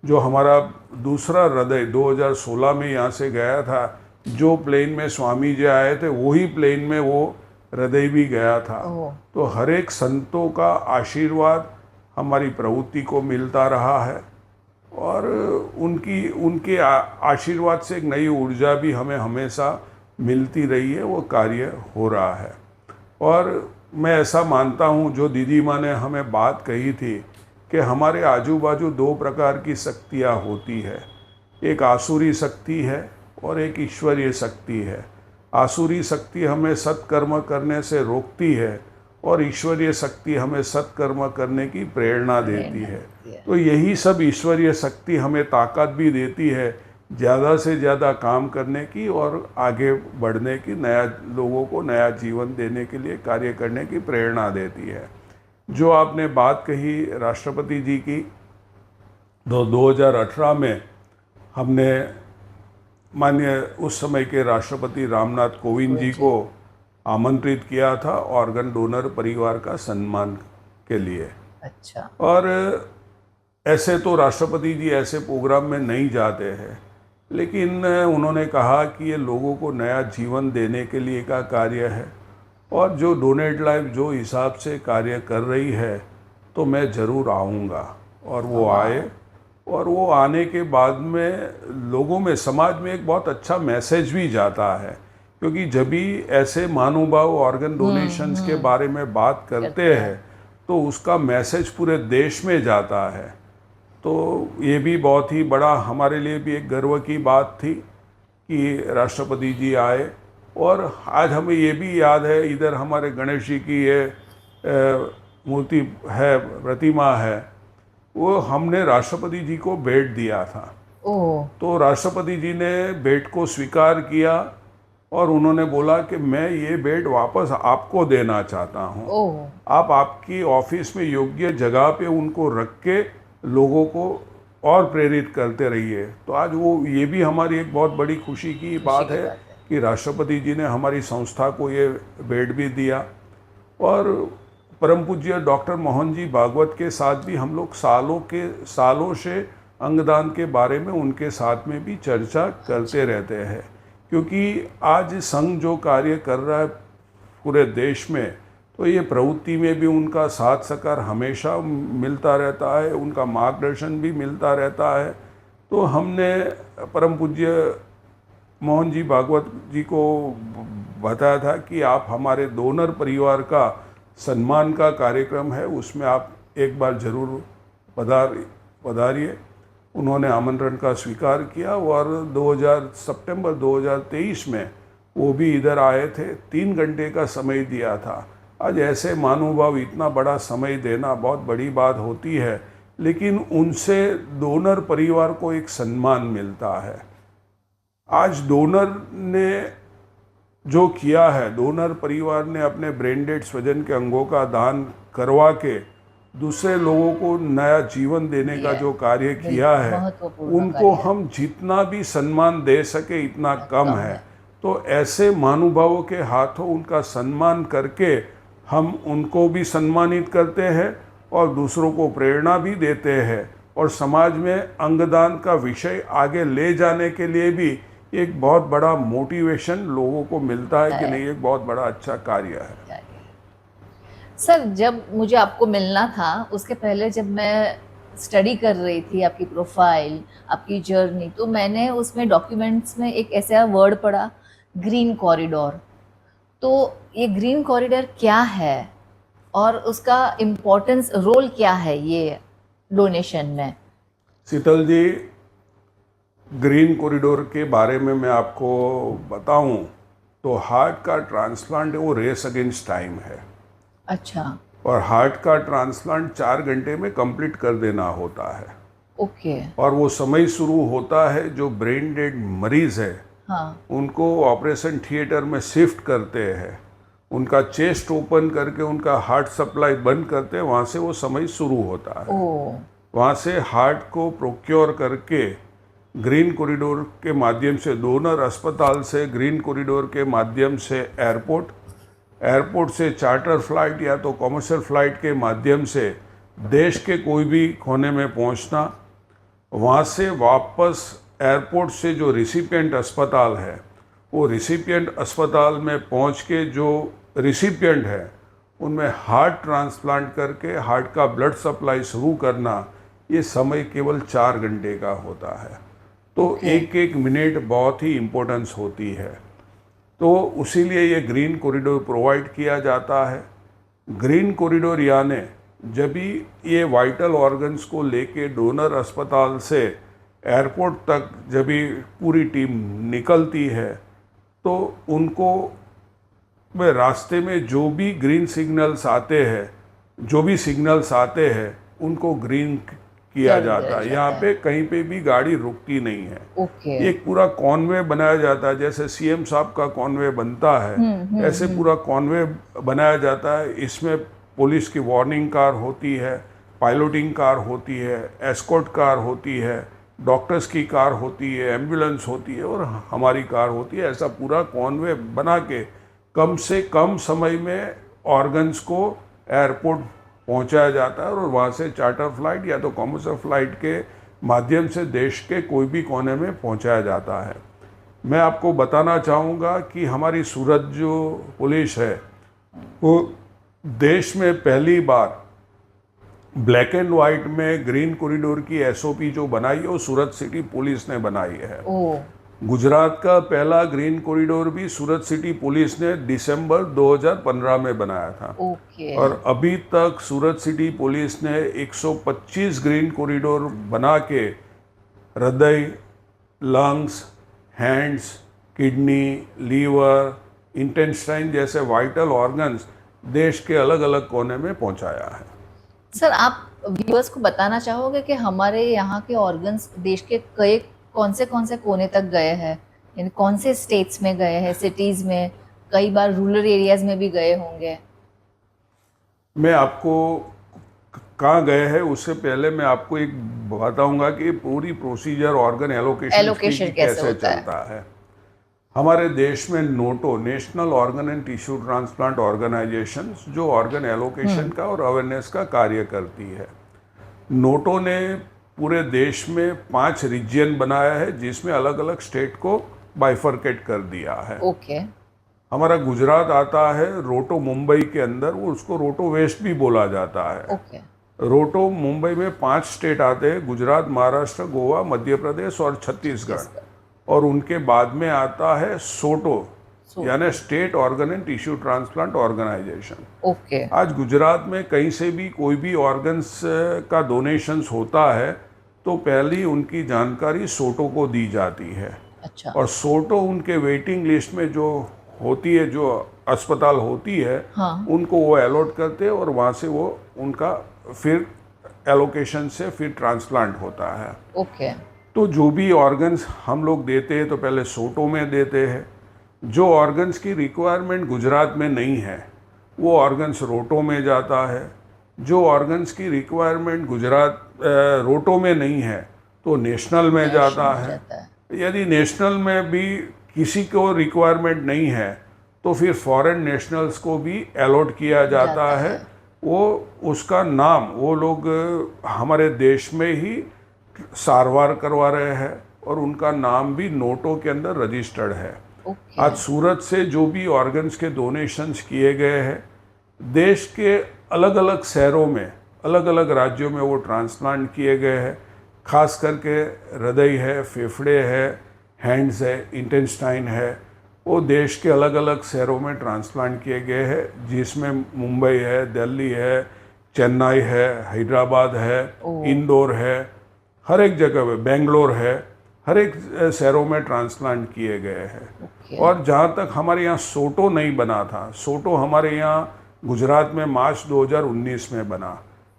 जो हमारा दूसरा हृदय 2016 में यहाँ से गया था, जो प्लेन में स्वामी जी आए थे वही प्लेन में वो हृदय भी गया था। तो हर एक संतों का आशीर्वाद हमारी प्रवृत्ति को मिलता रहा है और उनके आशीर्वाद से एक नई ऊर्जा भी हमें हमेशा मिलती रही है, वो कार्य हो रहा है। और मैं ऐसा मानता हूँ, जो दीदी माँ ने हमें बात कही थी कि हमारे आजू बाजू 2 प्रकार की शक्तियाँ होती है। एक आसुरी शक्ति है और एक ईश्वरीय शक्ति है। आसुरी शक्ति हमें सत्कर्म करने से रोकती है और ईश्वरीय शक्ति हमें सत्कर्म करने की प्रेरणा देती है। तो यही सब ईश्वरीय शक्ति हमें ताकत भी देती है ज़्यादा से ज़्यादा काम करने की और आगे बढ़ने की, नया लोगों को नया जीवन देने के लिए कार्य करने की प्रेरणा देती है। जो आपने बात कही राष्ट्रपति जी की, 2018 में हमने माननीय उस समय के राष्ट्रपति रामनाथ कोविंद जी को आमंत्रित किया था ऑर्गन डोनर परिवार का सम्मान के लिए। अच्छा। और ऐसे तो राष्ट्रपति जी ऐसे प्रोग्राम में नहीं जाते हैं, लेकिन उन्होंने कहा कि ये लोगों को नया जीवन देने के लिए का कार्य है और जो डोनेट लाइफ जो हिसाब से कार्य कर रही है तो मैं ज़रूर आऊँगा। और वो आए और वो आने के बाद में लोगों में, समाज में एक बहुत अच्छा मैसेज भी जाता है, क्योंकि जब भी ऐसे महानुभाव ऑर्गन डोनेशंस के बारे में बात करते हैं तो उसका मैसेज पूरे देश में जाता है। तो ये भी बहुत ही बड़ा हमारे लिए भी एक गर्व की बात थी कि राष्ट्रपति जी आए। और आज हमें ये भी याद है, इधर हमारे गणेश जी की ये मूर्ति है, प्रतिमा है, वो हमने राष्ट्रपति जी को भेंट दिया था। तो राष्ट्रपति जी ने भेंट को स्वीकार किया और उन्होंने बोला कि मैं ये भेंट वापस आपको देना चाहता हूँ। आप आपकी ऑफिस में योग्य जगह पे उनको रख के लोगों को और प्रेरित करते रहिए। तो आज वो ये भी हमारी एक बहुत बड़ी खुशी की बात है कि राष्ट्रपति जी ने हमारी संस्था को ये भेंट भी दिया। और परम पूज्य डॉक्टर मोहन जी भागवत के साथ भी हम लोग सालों से अंगदान के बारे में उनके साथ में भी चर्चा करते रहते हैं, क्योंकि आज संघ जो कार्य कर रहा है पूरे देश में, तो ये प्रवृत्ति में भी उनका साथ सहकार हमेशा मिलता रहता है, उनका मार्गदर्शन भी मिलता रहता है। तो हमने परम पूज्य मोहन जी भागवत जी को बताया था कि आप हमारे डोनर परिवार का सम्मान का कार्यक्रम है, उसमें आप एक बार ज़रूर पधारिए। उन्होंने आमंत्रण का स्वीकार किया और सितंबर 2023 में वो भी इधर आए थे। 3 घंटे का समय दिया था। आज ऐसे महानुभाव इतना बड़ा समय देना बहुत बड़ी बात होती है, लेकिन उनसे डोनर परिवार को एक सम्मान मिलता है। आज डोनर ने जो किया है, डोनर परिवार ने अपने ब्रेन डेड स्वजन के अंगों का दान करवा के दूसरे लोगों को नया जीवन देने का जो कार्य किया है, उनको हम जितना भी सम्मान दे सके इतना कम है। तो ऐसे महानुभावों के हाथों उनका सम्मान करके हम उनको भी सम्मानित करते हैं और दूसरों को प्रेरणा भी देते हैं, और समाज में अंगदान का विषय आगे ले जाने के लिए भी एक बहुत बड़ा मोटिवेशन लोगों को मिलता है कि नहीं, एक बहुत बड़ा अच्छा कार्य है। सर, जब मुझे आपको मिलना था उसके पहले जब मैं स्टडी कर रही थी आपकी प्रोफाइल, आपकी जर्नी, तो मैंने उसमें डॉक्यूमेंट्स में एक ऐसा वर्ड पढ़ा, ग्रीन कॉरिडोर। तो ये ग्रीन कॉरिडोर क्या है और उसका इम्पोर्टेंस, रोल क्या है ये डोनेशन में? शीतल जी, ग्रीन कॉरिडोर के बारे में मैं आपको बताऊं तो हार्ट का ट्रांसप्लांट वो रेस अगेंस्ट टाइम है। अच्छा। और हार्ट का ट्रांसप्लांट 4 घंटे में कंप्लीट कर देना होता है। ओके। और वो समय शुरू होता है जो ब्रेन डेड मरीज है, हाँ, उनको ऑपरेशन थिएटर में शिफ्ट करते हैं, उनका चेस्ट ओपन करके उनका हार्ट सप्लाई बंद करते हैं, वहाँ से वो समय शुरू होता है। वहाँ से हार्ट को प्रोक्योर करके ग्रीन कॉरिडोर के माध्यम से, डोनर अस्पताल से ग्रीन कॉरिडोर के माध्यम से एयरपोर्ट से चार्टर फ्लाइट या तो कॉमर्शियल फ्लाइट के माध्यम से देश के कोई भी कोने में पहुंचना, वहां से वापस एयरपोर्ट से जो रिसिपिएंट अस्पताल है, वो रिसिपिएंट अस्पताल में पहुंच के जो रिसिपिएंट है उनमें हार्ट ट्रांसप्लांट करके हार्ट का ब्लड सप्लाई शुरू करना, ये समय केवल 4 घंटे का होता है। तो एक एक मिनट बहुत ही इम्पोर्टेंस होती है। तो उसीलिए ये ग्रीन कॉरिडोर प्रोवाइड किया जाता है। ग्रीन कॉरिडोर यानी जब भी ये वाइटल ऑर्गन्स को लेके डोनर अस्पताल से एयरपोर्ट तक जब भी पूरी टीम निकलती है तो उनको वे रास्ते में जो भी ग्रीन सिग्नल्स आते हैं, जो भी सिग्नल्स आते हैं उनको ग्रीन किया कर दिया जाता है। जाता यहाँ है। पे कहीं पे भी गाड़ी रुकती नहीं है। ओके। एक पूरा कॉन्वे बनाया जाता है, जैसे सीएम साहब का कॉन्वे बनता है ऐसे पूरा कॉन्वे बनाया जाता है। इसमें पुलिस की वार्निंग कार होती है, पायलटिंग कार होती है, एस्कॉर्ट कार होती है, डॉक्टर्स की कार होती है, एम्बुलेंस होती है और हमारी कार होती है। ऐसा पूरा कॉन्वे बना के कम से कम समय में ऑर्गन्स को एयरपोर्ट पहुंचाया जाता है और वहाँ से चार्टर फ्लाइट या तो कॉमर्शियल फ्लाइट के माध्यम से देश के कोई भी कोने में पहुंचाया जाता है। मैं आपको बताना चाहूँगा कि हमारी सूरत जो पुलिस है वो देश में पहली बार ब्लैक एंड वाइट में ग्रीन कॉरिडोर की एसओपी जो बनाई है वो सूरत सिटी पुलिस ने बनाई है। ओ। गुजरात का पहला ग्रीन कॉरिडोर भी सूरत सिटी पुलिस ने दिसंबर 2015 में बनाया था। ओके। और अभी तक सूरत सिटी पुलिस ने 125 ग्रीन कॉरिडोर बना के हृदय, lungs, hands, kidney, liver, intestine जैसे वाइटल ऑर्गन्स देश के अलग अलग कोने में पहुंचाया है। सर, आप व्यूअर्स को बताना चाहोगे कि हमारे यहाँ के ऑर्गन्स देश के कौन से कोने तक गए हैं, यानी कौन से स्टेट्स में गए हैं, सिटीज में, कई बार रूरल एरियाज में भी गए होंगे। मैं आपको कहाँ गए हैं उससे पहले मैं आपको एक बताऊंगा कि पूरी प्रोसीजर ऑर्गन एलोकेशन की कैसे चलता है। हमारे देश में NOTTO, national organ and tissue transplant organisation, जो ऑर्गन एलोकेशन का और अवेयरनेस का कार्य करती है। नोटो ने पूरे देश में 5 रीजन बनाया है जिसमें अलग अलग स्टेट को बाइफरकेट कर दिया है। ओके। हमारा गुजरात आता है रोटो मुंबई के अंदर, वो उसको रोटो वेस्ट भी बोला जाता है। ओके। रोटो मुंबई में 5 स्टेट आते हैं, गुजरात, महाराष्ट्र, गोवा, मध्य प्रदेश और छत्तीसगढ़। और उनके बाद में आता है सोटो, यानी state organ and tissue transplant organisation. Okay. आज गुजरात में कहीं से भी कोई भी ऑर्गन्स का डोनेशंस होता है तो पहली उनकी जानकारी सोटो को दी जाती है। अच्छा। और सोटो उनके वेटिंग लिस्ट में जो होती है, जो अस्पताल होती है, हाँ। उनको वो अलॉट करते हैं और वहाँ से वो उनका फिर एलोकेशन से फिर ट्रांसप्लांट होता है। ओके। तो जो भी ऑर्गन्स हम लोग देते हैं तो पहले सोटो में देते हैं। जो ऑर्गन्स की रिक्वायरमेंट गुजरात में नहीं है वो ऑर्गन्स रोटो में जाता है। जो ऑर्गन्स की रिक्वायरमेंट गुजरात रोटो में नहीं है तो नेशनल में जाता है। यदि नेशनल में भी किसी को रिक्वायरमेंट नहीं है तो फिर फॉरेन नेशनल्स को भी अलॉट किया जाता है। वो उसका नाम वो लोग हमारे देश में ही सारवार करवा रहे हैं और उनका नाम भी नोटो के अंदर रजिस्टर्ड है। आज सूरत से जो भी ऑर्गन्स के डोनेशंस किए गए हैं देश के अलग अलग शहरों में, अलग अलग राज्यों में वो ट्रांसप्लांट किए गए हैं। खास करके हृदय है, फेफड़े है, हैंड्स है, इंटेस्टाइन है, वो देश के अलग अलग शहरों में ट्रांसप्लांट किए गए हैं जिसमें मुंबई है, दिल्ली है, चेन्नई है, हैदराबाद है, इंदौर है, हर एक जगह पे, बेंगलोर है, हर एक शहरों में ट्रांसप्लांट किए गए हैं। और जहाँ तक हमारे यहाँ सोटो नहीं बना था, सोटो हमारे यहाँ गुजरात में मार्च 2019 में बना,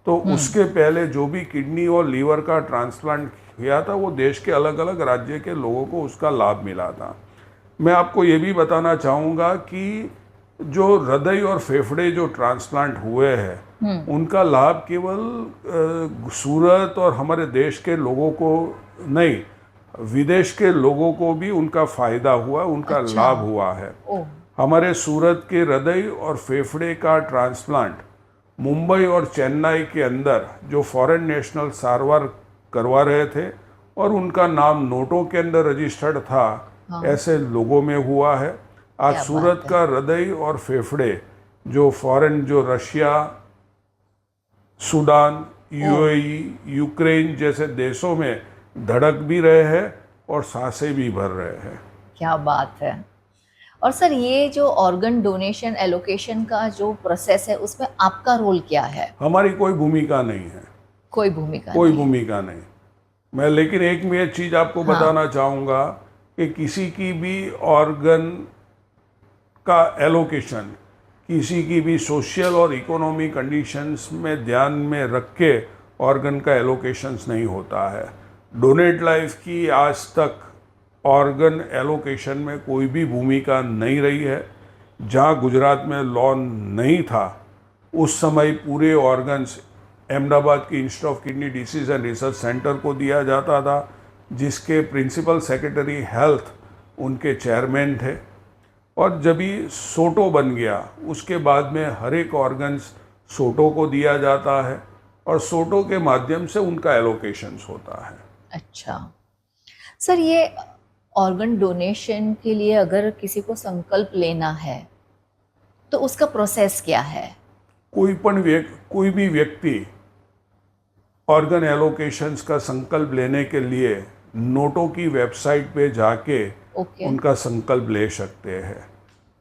तो उसके पहले जो भी किडनी और लीवर का ट्रांसप्लांट किया था वो देश के अलग अलग राज्य के लोगों को उसका लाभ मिला था। मैं आपको ये भी बताना चाहूँगा कि जो हृदय और फेफड़े जो ट्रांसप्लांट हुए हैं उनका लाभ केवल सूरत और हमारे देश के लोगों को नहीं, विदेश के लोगों को भी उनका फायदा हुआ, उनका लाभ हुआ है। हमारे सूरत के हृदय और फेफड़े का ट्रांसप्लांट मुंबई और चेन्नई के अंदर जो फॉरेन नेशनल सारवार करवा रहे थे और उनका नाम नोटो के अंदर रजिस्टर्ड था, ऐसे लोगों में हुआ है। आज सूरत का हृदय और फेफड़े जो फॉरेन, जो रशिया, सूडान, यूएई, यूक्रेन जैसे देशों में धड़क भी रहे हैं और सांसें भी भर रहे हैं। क्या बात है। और सर, ये जो ऑर्गन डोनेशन एलोकेशन का जो प्रोसेस है उसमें आपका रोल क्या है? हमारी कोई भूमिका नहीं है। कोई भूमिका कोई भूमिका नहीं। मैं लेकिन एक मैं चीज़ आपको हाँ। बताना चाहूँगा कि किसी की भी ऑर्गन का एलोकेशन किसी की भी सोशल और इकोनॉमी कंडीशंस में ध्यान में रख के ऑर्गन का एलोकेशंस नहीं होता है। डोनेट लाइफ की आज तक ऑर्गन एलोकेशन में कोई भी भूमिका नहीं रही है। जहाँ गुजरात में लॉ नहीं था उस समय पूरे ऑर्गन्स अहमदाबाद की institute of kidney disease and research centre को दिया जाता था, जिसके प्रिंसिपल सेक्रेटरी हेल्थ उनके चेयरमैन थे। और जब ही सोटो बन गया उसके बाद में हर एक ऑर्गन्स सोटो को दिया जाता है और सोटो के माध्यम से उनका एलोकेशंस होता है। अच्छा सर, ये ऑर्गन डोनेशन के लिए अगर किसी को संकल्प लेना है तो उसका प्रोसेस क्या है? कोई भी व्यक्ति ऑर्गन एलोकेशंस का संकल्प लेने के लिए नोटो की वेबसाइट पे जाके उनका संकल्प ले सकते हैं।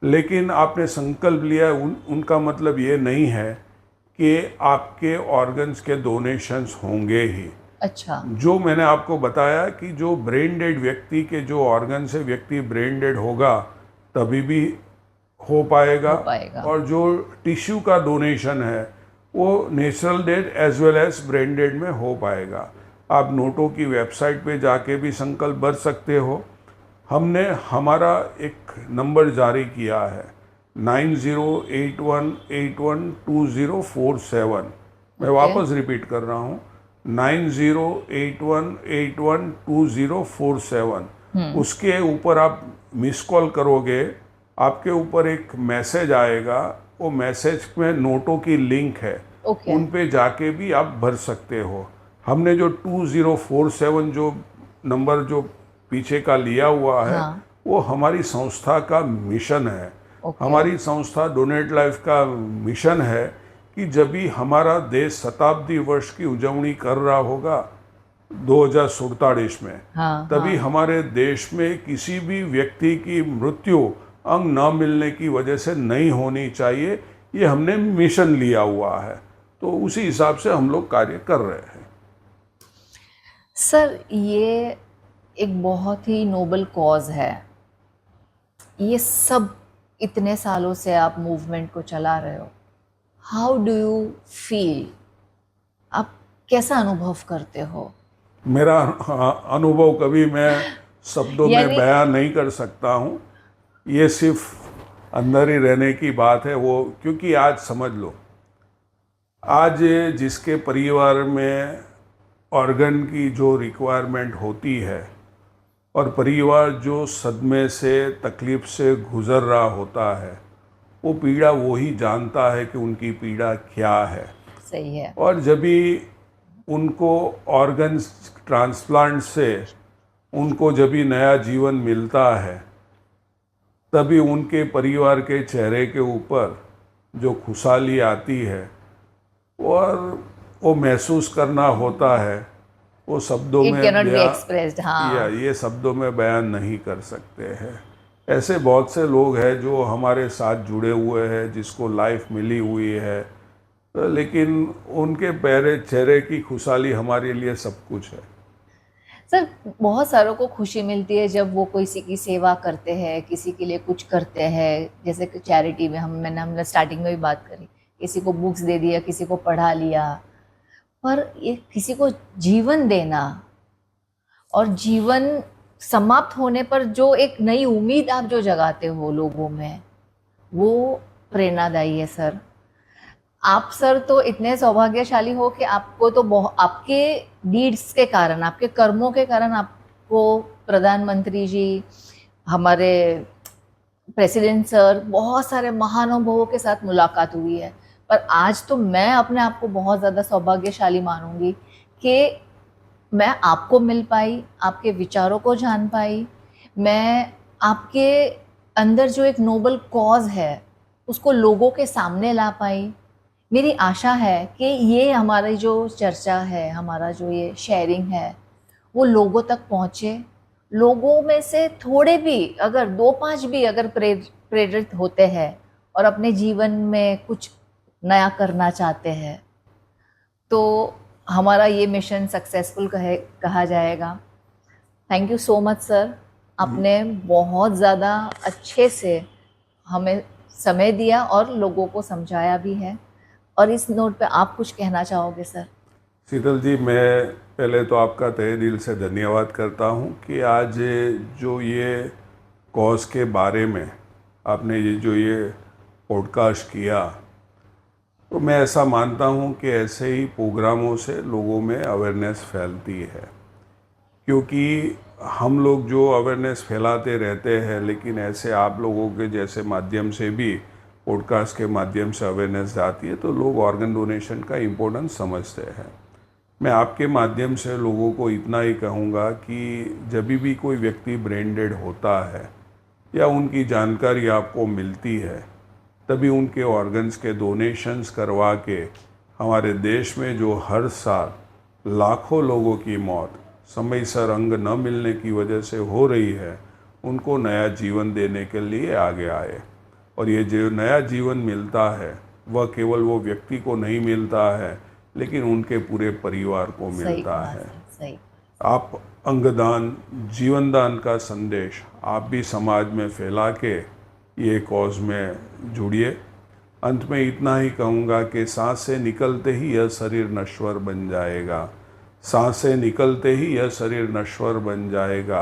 लेकिन आपने संकल्प लिया उनका मतलब ये नहीं है कि आपके ऑर्गन्स के डोनेशंस होंगे ही। अच्छा। जो मैंने आपको बताया कि जो ब्रेन डेड व्यक्ति के जो ऑर्गन से व्यक्ति ब्रेन डेड होगा तभी भी हो पाएगा, और जो टिश्यू का डोनेशन है वो natural dead as well as brain dead में हो पाएगा। आप नोटो की वेबसाइट पे जाके भी संकल्प भर सकते हो। हमने हमारा एक नंबर जारी किया है 9081812047। मैं वापस रिपीट कर रहा हूँ 9081812047। उसके ऊपर आप मिस कॉल करोगे, आपके ऊपर एक मैसेज आएगा, वो मैसेज में नोटो की लिंक है, उन पे जाके भी आप भर सकते हो। हमने जो 2047 जो नंबर जो पीछे का लिया हुआ है, हाँ। वो हमारी संस्था का मिशन है। हमारी संस्था डोनेट लाइफ का मिशन है कि जब भी हमारा देश शताब्दी वर्ष की उजवनी कर रहा होगा 2047 में, तभी हमारे देश में किसी भी व्यक्ति की मृत्यु अंग न मिलने की वजह से नहीं होनी चाहिए। ये हमने मिशन लिया हुआ है, तो उसी हिसाब से हम लोग कार्य कर रहे हैं। सर, ये एक बहुत ही नोबल कॉज है। ये सब इतने सालों से आप मूवमेंट को चला रहे हो, हाउ डू यू फील? आप कैसा अनुभव करते हो? मेरा अनुभव कभी मैं शब्दों में बयान नहीं कर सकता हूँ। ये सिर्फ अंदर ही रहने की बात है वो, क्योंकि आज समझ लो, आज जिसके परिवार में ऑर्गन की जो रिक्वायरमेंट होती है और परिवार जो सदमे से तकलीफ से गुजर रहा होता है, वो पीड़ा वो ही जानता है कि उनकी पीड़ा क्या है। सही है। और जब भी उनको ऑर्गन ट्रांसप्लांट से उनको जब भी नया जीवन मिलता है, तभी उनके परिवार के चेहरे के ऊपर जो खुशहाली आती है और वो महसूस करना होता है, वो शब्दों में ये शब्दों में बयान नहीं कर सकते हैं। ऐसे बहुत से लोग हैं जो हमारे साथ जुड़े हुए हैं, जिसको लाइफ मिली हुई है, लेकिन उनके चेहरे की खुशहाली हमारे लिए सब कुछ है। सर, बहुत सारों को खुशी मिलती है जब वो किसी की सेवा करते हैं, किसी के लिए कुछ करते हैं। जैसे कि चैरिटी में हमने स्टार्टिंग में भी बात करी, किसी को बुक्स दे दिया, किसी को पढ़ा लिया। पर ये किसी को जीवन देना और जीवन समाप्त होने पर जो एक नई उम्मीद आप जो जगाते हो लोगों में, वो प्रेरणादायी है सर। आप सर तो इतने सौभाग्यशाली हो कि आपको तो आपके डीड्स के कारण, आपके कर्मों के कारण आपको प्रधानमंत्री जी, हमारे प्रेसिडेंट सर, बहुत सारे महानुभावों के साथ मुलाकात हुई है। पर आज तो मैं अपने आप को बहुत ज़्यादा सौभाग्यशाली मानूंगी कि मैं आपको मिल पाई, आपके विचारों को जान पाई, मैं आपके अंदर जो एक नोबल कॉज है उसको लोगों के सामने ला पाई। मेरी आशा है कि ये हमारी जो चर्चा है, हमारा जो ये शेयरिंग है, वो लोगों तक पहुँचे। लोगों में से थोड़े भी, अगर 2-5 भी अगर प्रेरित होते हैं और अपने जीवन में कुछ नया करना चाहते हैं, तो हमारा ये मिशन सक्सेसफुल कहा जाएगा। Thank you so much sir, आपने बहुत ज़्यादा अच्छे से हमें समय दिया और लोगों को समझाया भी है। और इस नोट पे आप कुछ कहना चाहोगे सर? शीतल जी, मैं पहले तो आपका तहे दिल से धन्यवाद करता हूँ कि आज जो ये कॉज के बारे में आपने ये पॉडकास्ट किया, तो मैं ऐसा मानता हूँ कि ऐसे ही प्रोग्रामों से लोगों में अवेयरनेस फैलती है। क्योंकि हम लोग जो अवेयरनेस फैलाते रहते हैं, लेकिन ऐसे आप लोगों के जैसे माध्यम से भी, पॉडकास्ट के माध्यम से अवेयरनेस जाती है, तो लोग ऑर्गन डोनेशन का इम्पोर्टेंस समझते हैं। मैं आपके माध्यम से लोगों को इतना ही कहूँगा कि जब भी कोई व्यक्ति ब्रेन डेड होता है या उनकी जानकारी आपको मिलती है, तभी उनके ऑर्गन्स के डोनेशंस करवा के हमारे देश में जो हर साल लाखों लोगों की मौत समयसर अंग न मिलने की वजह से हो रही है, उनको नया जीवन देने के लिए आगे आए। और ये जो नया जीवन मिलता है, वह केवल वो व्यक्ति को नहीं मिलता है, लेकिन उनके पूरे परिवार को मिलता है। सही। आप अंगदान, जीवनदान का संदेश आप भी समाज में फैला के ये कॉज में जुड़िए। अंत में इतना ही कहूँगा कि सांसें निकलते ही यह शरीर नश्वर बन जाएगा, सांसें निकलते ही यह शरीर नश्वर बन जाएगा।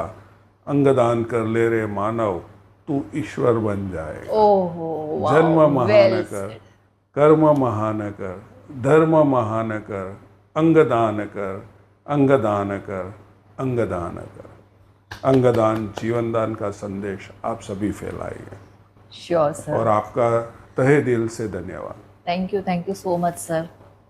अंगदान कर ले रे मानव, तू ईश्वर बन जाएगा। ओहो, वाओ, जन्म महान वेल कर, सेड। कर्म महान कर, धर्म महान कर, अंगदान कर, अंगदान कर, अंगदान कर। अंगदान जीवनदान का संदेश आप सभी फैलाइए। Sure sir. और आपका तहे दिल से धन्यवाद। Thank you so much sir.